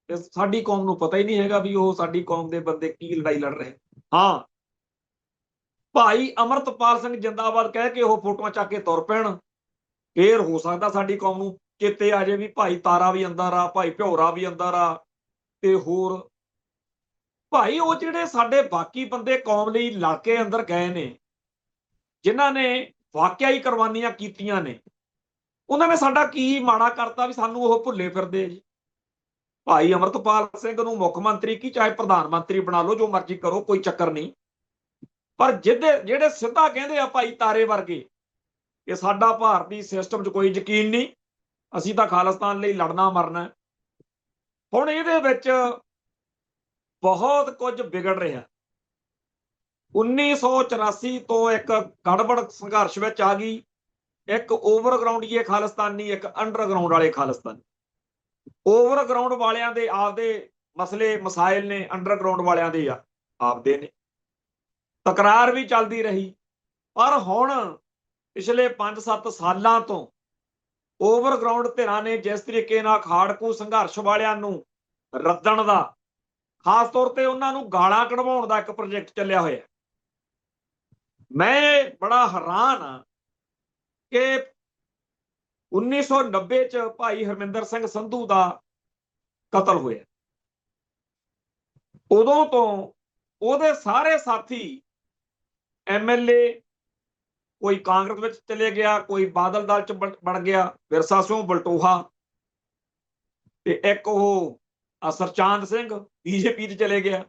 ਤੇ ਸਾਡੀ ਕੌਮ ਨੂੰ ਪਤਾ ਹੀ ਨਹੀਂ ਹੈਗਾ ਵੀ ਉਹ ਸਾਡੀ ਕੌਮ ਦੇ ਬੰਦੇ ਕੀ ਲੜਾਈ ਲੜ ਰਹੇ। ਹਾਂ, ਭਾਈ ਅਮਰਤਪਾਲ ਸਿੰਘ ਜਿੰਦਾਬਾਦ ਕਹਿ ਕੇ ਉਹ ਫੋਟੋਆਂ ਚੱਕ ਕੇ ਤੁਰ ਪੈਣ, ਫੇਰ ਹੋ ਸਕਦਾ ਸਾਡੀ ਕੌਮ ਨੂੰ ਚੇਤੇ ਆ ਜਾਏ ਵੀ ਭਾਈ ਤਾਰਾ ਵੀ ਅੰਦਰ ਆ, ਭਾਈ ਭਿਉਰਾ ਵੀ ਅੰਦਰ ਆ, ਤੇ ਹੋਰ ਭਾਈ ਉਹ ਜਿਹੜੇ ਸਾਡੇ ਬਾਕੀ ਬੰਦੇ ਕੌਮ ਲਈ ਲੜ ਕੇ ਅੰਦਰ ਗਏ ਨੇ, ਜਿਨ੍ਹਾਂ ਨੇ ਵਾਕਿਆ ਹੀ ਕੁਰਬਾਨੀਆਂ ਕੀਤੀਆਂ ਨੇ, ਉਹਨਾਂ ਨੇ ਸਾਡਾ ਕੀ ਮਾੜਾ ਕਰਤਾ ਵੀ ਸਾਨੂੰ ਉਹ ਭੁੱਲੇ ਫਿਰਦੇ ਜੀ? ਭਾਈ ਅਮਰਤਪਾਲ ਸਿੰਘ ਨੂੰ ਮੁੱਖ ਮੰਤਰੀ ਕੀ ਚਾਹੇ ਪ੍ਰਧਾਨ ਮੰਤਰੀ ਬਣਾ ਲਓ, ਜੋ ਮਰਜ਼ੀ ਕਰੋ, ਕੋਈ ਚੱਕਰ ਨਹੀਂ। ਪਰ ਜਿਹੜੇ ਸਿੱਧਾ ਕਹਿੰਦੇ ਆ ਭਾਈ ਤਾਰੇ ਵਰਗੇ ਕਿ ਸਾਡਾ ਭਾਰਤੀ ਸਿਸਟਮ 'ਚ ਕੋਈ ਯਕੀਨ ਨਹੀਂ, ਅਸੀਂ ਤਾਂ ਖਾਲਿਸਤਾਨ ਲਈ ਲੜਨਾ ਮਰਨਾ। ਹੁਣ ਇਹਦੇ ਵਿੱਚ ਬਹੁਤ ਕੁਝ ਵਿਗੜ ਰਿਹਾ। 1984 ਤੋਂ ਇੱਕ ਗੜਬੜ ਸੰਘਰਸ਼ ਵਿੱਚ ਆ ਗਈ, ਇੱਕ ਓਵਰਗਰਾਉਂਡੀਏ ਖਾਲਿਸਤਾਨੀ, ਇੱਕ ਅੰਡਰਗਰਾਉਂਡ ਵਾਲੇ ਖਾਲਿਸਤਾਨੀ। ਓਵਰਗਰਾਉਂਡ ਵਾਲਿਆਂ ਦੇ ਆਪਦੇ ਮਸਲੇ ਮਸਾਇਲ ਨੇ, ਅੰਡਰਗਰਾਉਂਡ ਵਾਲਿਆਂ ਦੇ ਆਪਦੇ ਨੇ। ਤਕਰਾਰ ਵੀ ਚੱਲਦੀ ਰਹੀ, ਪਰ ਹੁਣ ਪਿਛਲੇ 5-7 ਸਾਲਾਂ ਤੋਂ ਓਵਰਗਰਾਉਂਡ ਧਿਰਾਂ ਨੇ ਜਿਸ ਤਰੀਕੇ ਨਾਲ ਖਾੜਕੂ ਸੰਘਰਸ਼ ਵਾਲਿਆਂ ਨੂੰ ਰੱਦਣ ਦਾ, ਖਾਸ ਤੌਰ ਤੇ ਉਹਨਾਂ ਨੂੰ ਗਾਲਾਂ ਕਢਵਾਉਣ ਦਾ ਇੱਕ ਪ੍ਰੋਜੈਕਟ ਚੱਲਿਆ ਹੋਇਆ। ਮੈਂ ਬੜਾ ਹੈਰਾਨ ਹਾਂ ਕਿ 1990 ਚ ਭਾਈ ਹਰਮਿੰਦਰ ਸਿੰਘ ਸੰਧੂ ਦਾ ਕਤਲ ਹੋਇਆ, ਉਦੋਂ ਤੋਂ ਉਹਦੇ ਸਾਰੇ ਸਾਥੀ MLA, ਕੋਈ ਕਾਂਗਰਸ ਵਿੱਚ ਚਲੇ ਗਿਆ, ਕੋਈ ਬਾਦਲ ਦਲ ਚ ਬਣ ਗਿਆ, ਵਿਰਸਾ ਸਿੰਘ ਬਲਟੋਹਾ, ਤੇ ਇੱਕ ਉਹ ਸਰਚਾਂਦ ਸਿੰਘ BJP 'ਚ ਚਲੇ ਗਿਆ,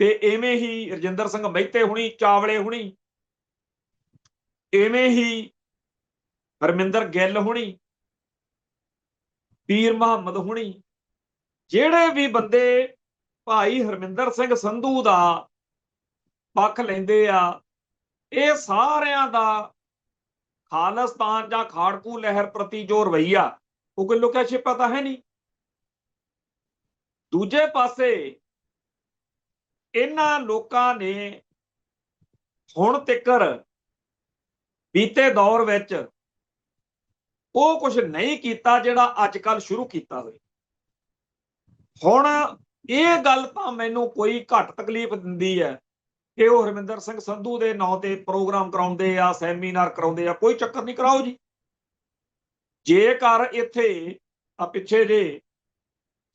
ਤੇ ਐਵੇਂ ਹੀ ਰਜਿੰਦਰ ਸਿੰਘ ਮਹਿਤੇ ਹੁਣੀ, ਚਾਵਲੇ ਹੁਣੀ, ਐਵੇਂ ਹੀ ਹਰਮਿੰਦਰ ਗਿੱਲ ਹੁਣੀ, ਪੀਰ ਮੁਹੰਮਦ ਹੁਣੀ, ਜਿਹੜੇ ਵੀ ਬੰਦੇ ਭਾਈ ਹਰਮਿੰਦਰ ਸਿੰਘ ਸੰਧੂ ਦਾ ਪੱਖ ਲੈਂਦੇ ਆ, ਇਹ ਸਾਰਿਆਂ ਦਾ ਖਾਲਿਸਤਾਨ ਜਾਂ ਖਾੜਕੂ ਲਹਿਰ ਪ੍ਰਤੀ ਜੋ ਰਵੱਈਆ, ਉਹ ਕੋਈ ਲੁਕਿਆ ਛਿਪਾ ਤਾਂ ਹੈ ਨਹੀਂ। ਦੂਜੇ ਪਾਸੇ ਇਹਨਾਂ ਲੋਕਾਂ ਨੇ ਹੁਣ ਤੱਕਰ ਬੀਤੇ ਦੌਰ ਵਿੱਚ ਉਹ ਕੁਝ ਨਹੀਂ ਕੀਤਾ ਜਿਹੜਾ ਅੱਜ ਕੱਲ੍ਹ ਸ਼ੁਰੂ ਕੀਤਾ ਹੋਵੇ। ਹੁਣ ਇਹ ਗੱਲ ਤਾਂ ਮੈਨੂੰ ਕੋਈ ਘੱਟ ਤਕਲੀਫ ਦਿੰਦੀ ਹੈ ਕਿ ਉਹ ਹਰਮਿੰਦਰ ਸਿੰਘ ਸੰਧੂ ਦੇ ਨਾਂ ਤੇ ਪ੍ਰੋਗਰਾਮ ਕਰਾਉਂਦੇ ਆ, ਸੈਮੀਨਾਰ ਕਰਾਉਂਦੇ ਆ, ਕੋਈ ਚੱਕਰ ਨਹੀਂ, ਕਰਾਓ ਜੀ। ਜੇਕਰ ਇੱਥੇ ਆ ਪਿੱਛੇ ਜੇ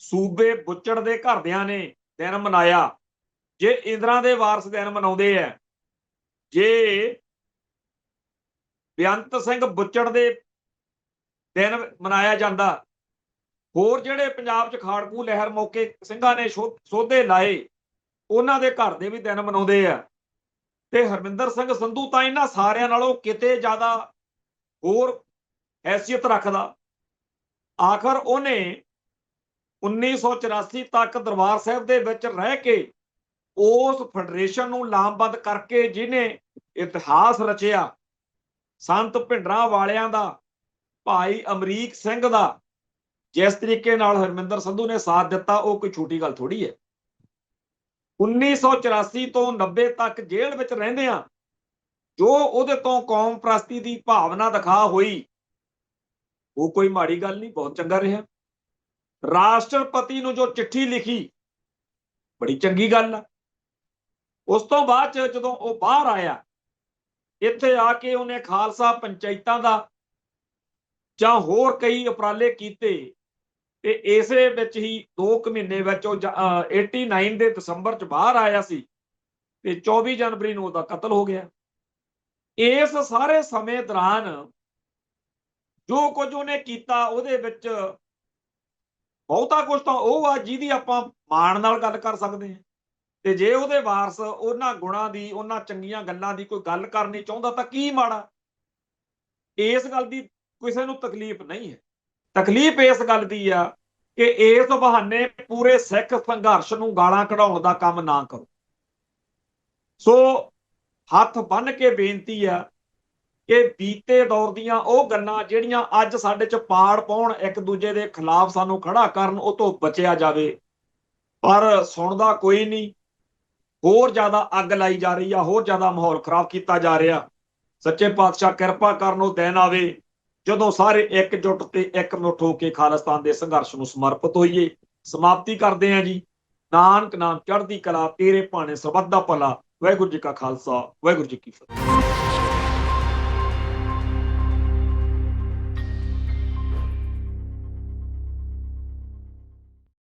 ਸੂਬੇ ਬੁੱਚੜ ਦੇ ਘਰਦਿਆਂ ਨੇ ਦਿਨ ਮਨਾਇਆ, ਜੇ ਇੰਦਰਾ ਦੇ ਵਾਰਸ ਦਿਨ ਮਨਾਉਂਦੇ ਆ, ਜੇ ਬੇਅੰਤ ਸਿੰਘ ਬੁੱਚੜ ਦੇ ਦਿਨ ਮਨਾਇਆ ਜਾਂਦਾ, ਹੋਰ ਜਿਹੜੇ ਪੰਜਾਬ 'ਚ ਖਾੜਕੂ ਲਹਿਰ ਮੌਕੇ ਸਿੰਘਾਂ ਨੇ ਸੋਧੇ ਲਾਏ, ਉਹਨਾਂ ਦੇ ਘਰ ਦੇ ਵੀ ਦਿਨ ਮਨਾਉਂਦੇ ਆ, ਤੇ ਹਰਮਿੰਦਰ ਸਿੰਘ ਸੰਧੂ ਤਾਂ ਇਹਨਾਂ ਸਾਰਿਆਂ ਨਾਲੋਂ ਕਿਤੇ ਜ਼ਿਆਦਾ ਹੋਰ हैसियत रखदा। आखिर ਉਹਨੇ 1984 ਤੱਕ ਦਰਬਾਰ ਸਾਹਿਬ ਦੇ ਵਿੱਚ ਰਹਿ ਕੇ ਉਸ ਫੈਡਰੇਸ਼ਨ ਨੂੰ ਲਾਮਬੰਦ ਕਰਕੇ ਜਿਹਨੇ ਇਤਿਹਾਸ ਰਚਿਆ, ਸੰਤ ਭਿੰਡਰਾਂ ਵਾਲਿਆਂ ਦਾ, ਭਾਈ ਅਮਰੀਕ ਸਿੰਘ ਦਾ, ਜਿਸ ਤਰੀਕੇ ਨਾਲ ਹਰਮਿੰਦਰ ਸੰਧੂ ਨੇ ਸਾਥ ਦਿੱਤਾ, ਉਹ ਕੋਈ ਛੋਟੀ ਗੱਲ ਥੋੜੀ ਹੈ। 1984 ਤੋਂ 90 ਤੱਕ ਜੇਲ੍ਹ ਵਿੱਚ ਰਹਿੰਦਿਆਂ ਜੋ ਉਹਦੇ ਤੋਂ ਕੌਮ ਪ੍ਰਸਤੀ ਦੀ ਭਾਵਨਾ ਦਿਖਾ ਹੋਈ, ਉਹ ਕੋਈ ਮਾੜੀ ਗੱਲ ਨਹੀਂ, ਬਹੁਤ ਚੰਗਾ ਰਿਹਾ। ਰਾਸ਼ਟਰਪਤੀ ਨੂੰ ਜੋ ਚਿੱਠੀ ਲਿਖੀ, ਬੜੀ ਚੰਗੀ ਗੱਲ ਆ। ਉਸ ਤੋਂ ਬਾਅਦ ਚ ਜਦੋਂ ਉਹ ਬਾਹਰ ਆਇਆ, ਇੱਥੇ ਆ ਕੇ ਉਹਨੇ ਖਾਲਸਾ ਪੰਚਾਇਤਾਂ ਦਾ ਜਾਂ ਹੋਰ ਕਈ ਉਪਰਾਲੇ ਕੀਤੇ ਤੇ ਇਸੇ ਵਿੱਚ ਹੀ 2 ਮਹੀਨੇ ਵਿੱਚ ਉਹ 89 ਦੇ ਦਸੰਬਰ ਚ ਬਾਹਰ ਆਇਆ ਸੀ ਤੇ 24 ਜਨਵਰੀ ਨੂੰ ਉਹਦਾ ਕਤਲ ਹੋ ਗਿਆ। ਇਸ ਸਾਰੇ ਸਮੇਂ ਦੌਰਾਨ ਜੋ ਕੁਝ ਉਹਨੇ ਕੀਤਾ, ਉਹਦੇ ਵਿੱਚ ਬਹੁਤਾ ਕੁਝ ਤਾਂ ਉਹ ਆ ਜਿਹਦੀ ਆਪਾਂ ਮਾਣ ਨਾਲ ਗੱਲ ਕਰ ਸਕਦੇ ਹਾਂ, ਤੇ ਜੇ ਉਹਦੇ ਵਾਰਸ ਉਹਨਾਂ ਗੁਣਾਂ ਦੀ, ਉਹਨਾਂ ਚੰਗੀਆਂ ਗੱਲਾਂ ਦੀ ਕੋਈ ਗੱਲ ਕਰਨੀ ਚਾਹੁੰਦਾ ਤਾਂ ਕੀ ਮਾੜਾ। ਇਸ ਗੱਲ ਦੀ ਕਿਸੇ ਨੂੰ ਤਕਲੀਫ ਨਹੀਂ ਹੈ। ਤਕਲੀਫ ਇਸ ਗੱਲ ਦੀ ਆ ਕਿ ਇਸ ਬਹਾਨੇ ਪੂਰੇ ਸਿੱਖ ਸੰਘਰਸ਼ ਨੂੰ ਗਾਲਾਂ ਕਢਾਉਣ ਦਾ ਕੰਮ ਨਾ ਕਰੋ। ਸੋ ਹੱਥ ਬੰਨ੍ਹ ਕੇ ਬੇਨਤੀ ਆ ਕਿ ਬੀਤੇ ਦੌਰ ਦੀਆਂ ਉਹ ਗੱਲਾਂ ਜਿਹੜੀਆਂ ਅੱਜ ਸਾਡੇ 'ਚ ਪਾੜ ਪਾਉਣ, ਇੱਕ ਦੂਜੇ ਦੇ ਖਿਲਾਫ ਸਾਨੂੰ ਖੜਾ ਕਰਨ, ਉਹ ਤੋਂ ਬਚਿਆ ਜਾਵੇ। ਪਰ ਸੁਣਦਾ ਕੋਈ ਨਹੀਂ, ਹੋਰ ਜ਼ਿਆਦਾ ਅੱਗ ਲਾਈ ਜਾ ਰਹੀ ਆ, ਹੋਰ ਜ਼ਿਆਦਾ ਮਾਹੌਲ ਖਰਾਬ ਕੀਤਾ ਜਾ ਰਿਹਾ। ਸੱਚੇ ਪਾਤਸ਼ਾਹ ਕਿਰਪਾ ਕਰਨ ਉਹ ਦਿਨ ਆਵੇ ਜਦੋਂ ਸਾਰੇ ਇਕਜੁੱਟ ਤੇ ਇਕਮੁੱਠ ਹੋ ਕੇ ਖਾਲਿਸਤਾਨ ਦੇ ਸੰਘਰਸ਼ ਨੂੰ ਸਮਰਪਿਤ ਹੋਈਏ। ਸਮਾਪਤੀ ਕਰਦੇ ਹਾਂ ਜੀ। ਨਾਨਕ ਨਾਮ ਚੜ੍ਹਦੀ ਕਲਾ, ਤੇਰੇ ਭਾਣੇ ਸਰਬੱਤ ਦਾ ਭਲਾ। ਵਾਹਿਗੁਰੂ ਜੀ ਕਾ ਖਾਲਸਾ, ਵਾਹਿਗੁਰੂ ਜੀ ਕੀ ਫਤਿਹ।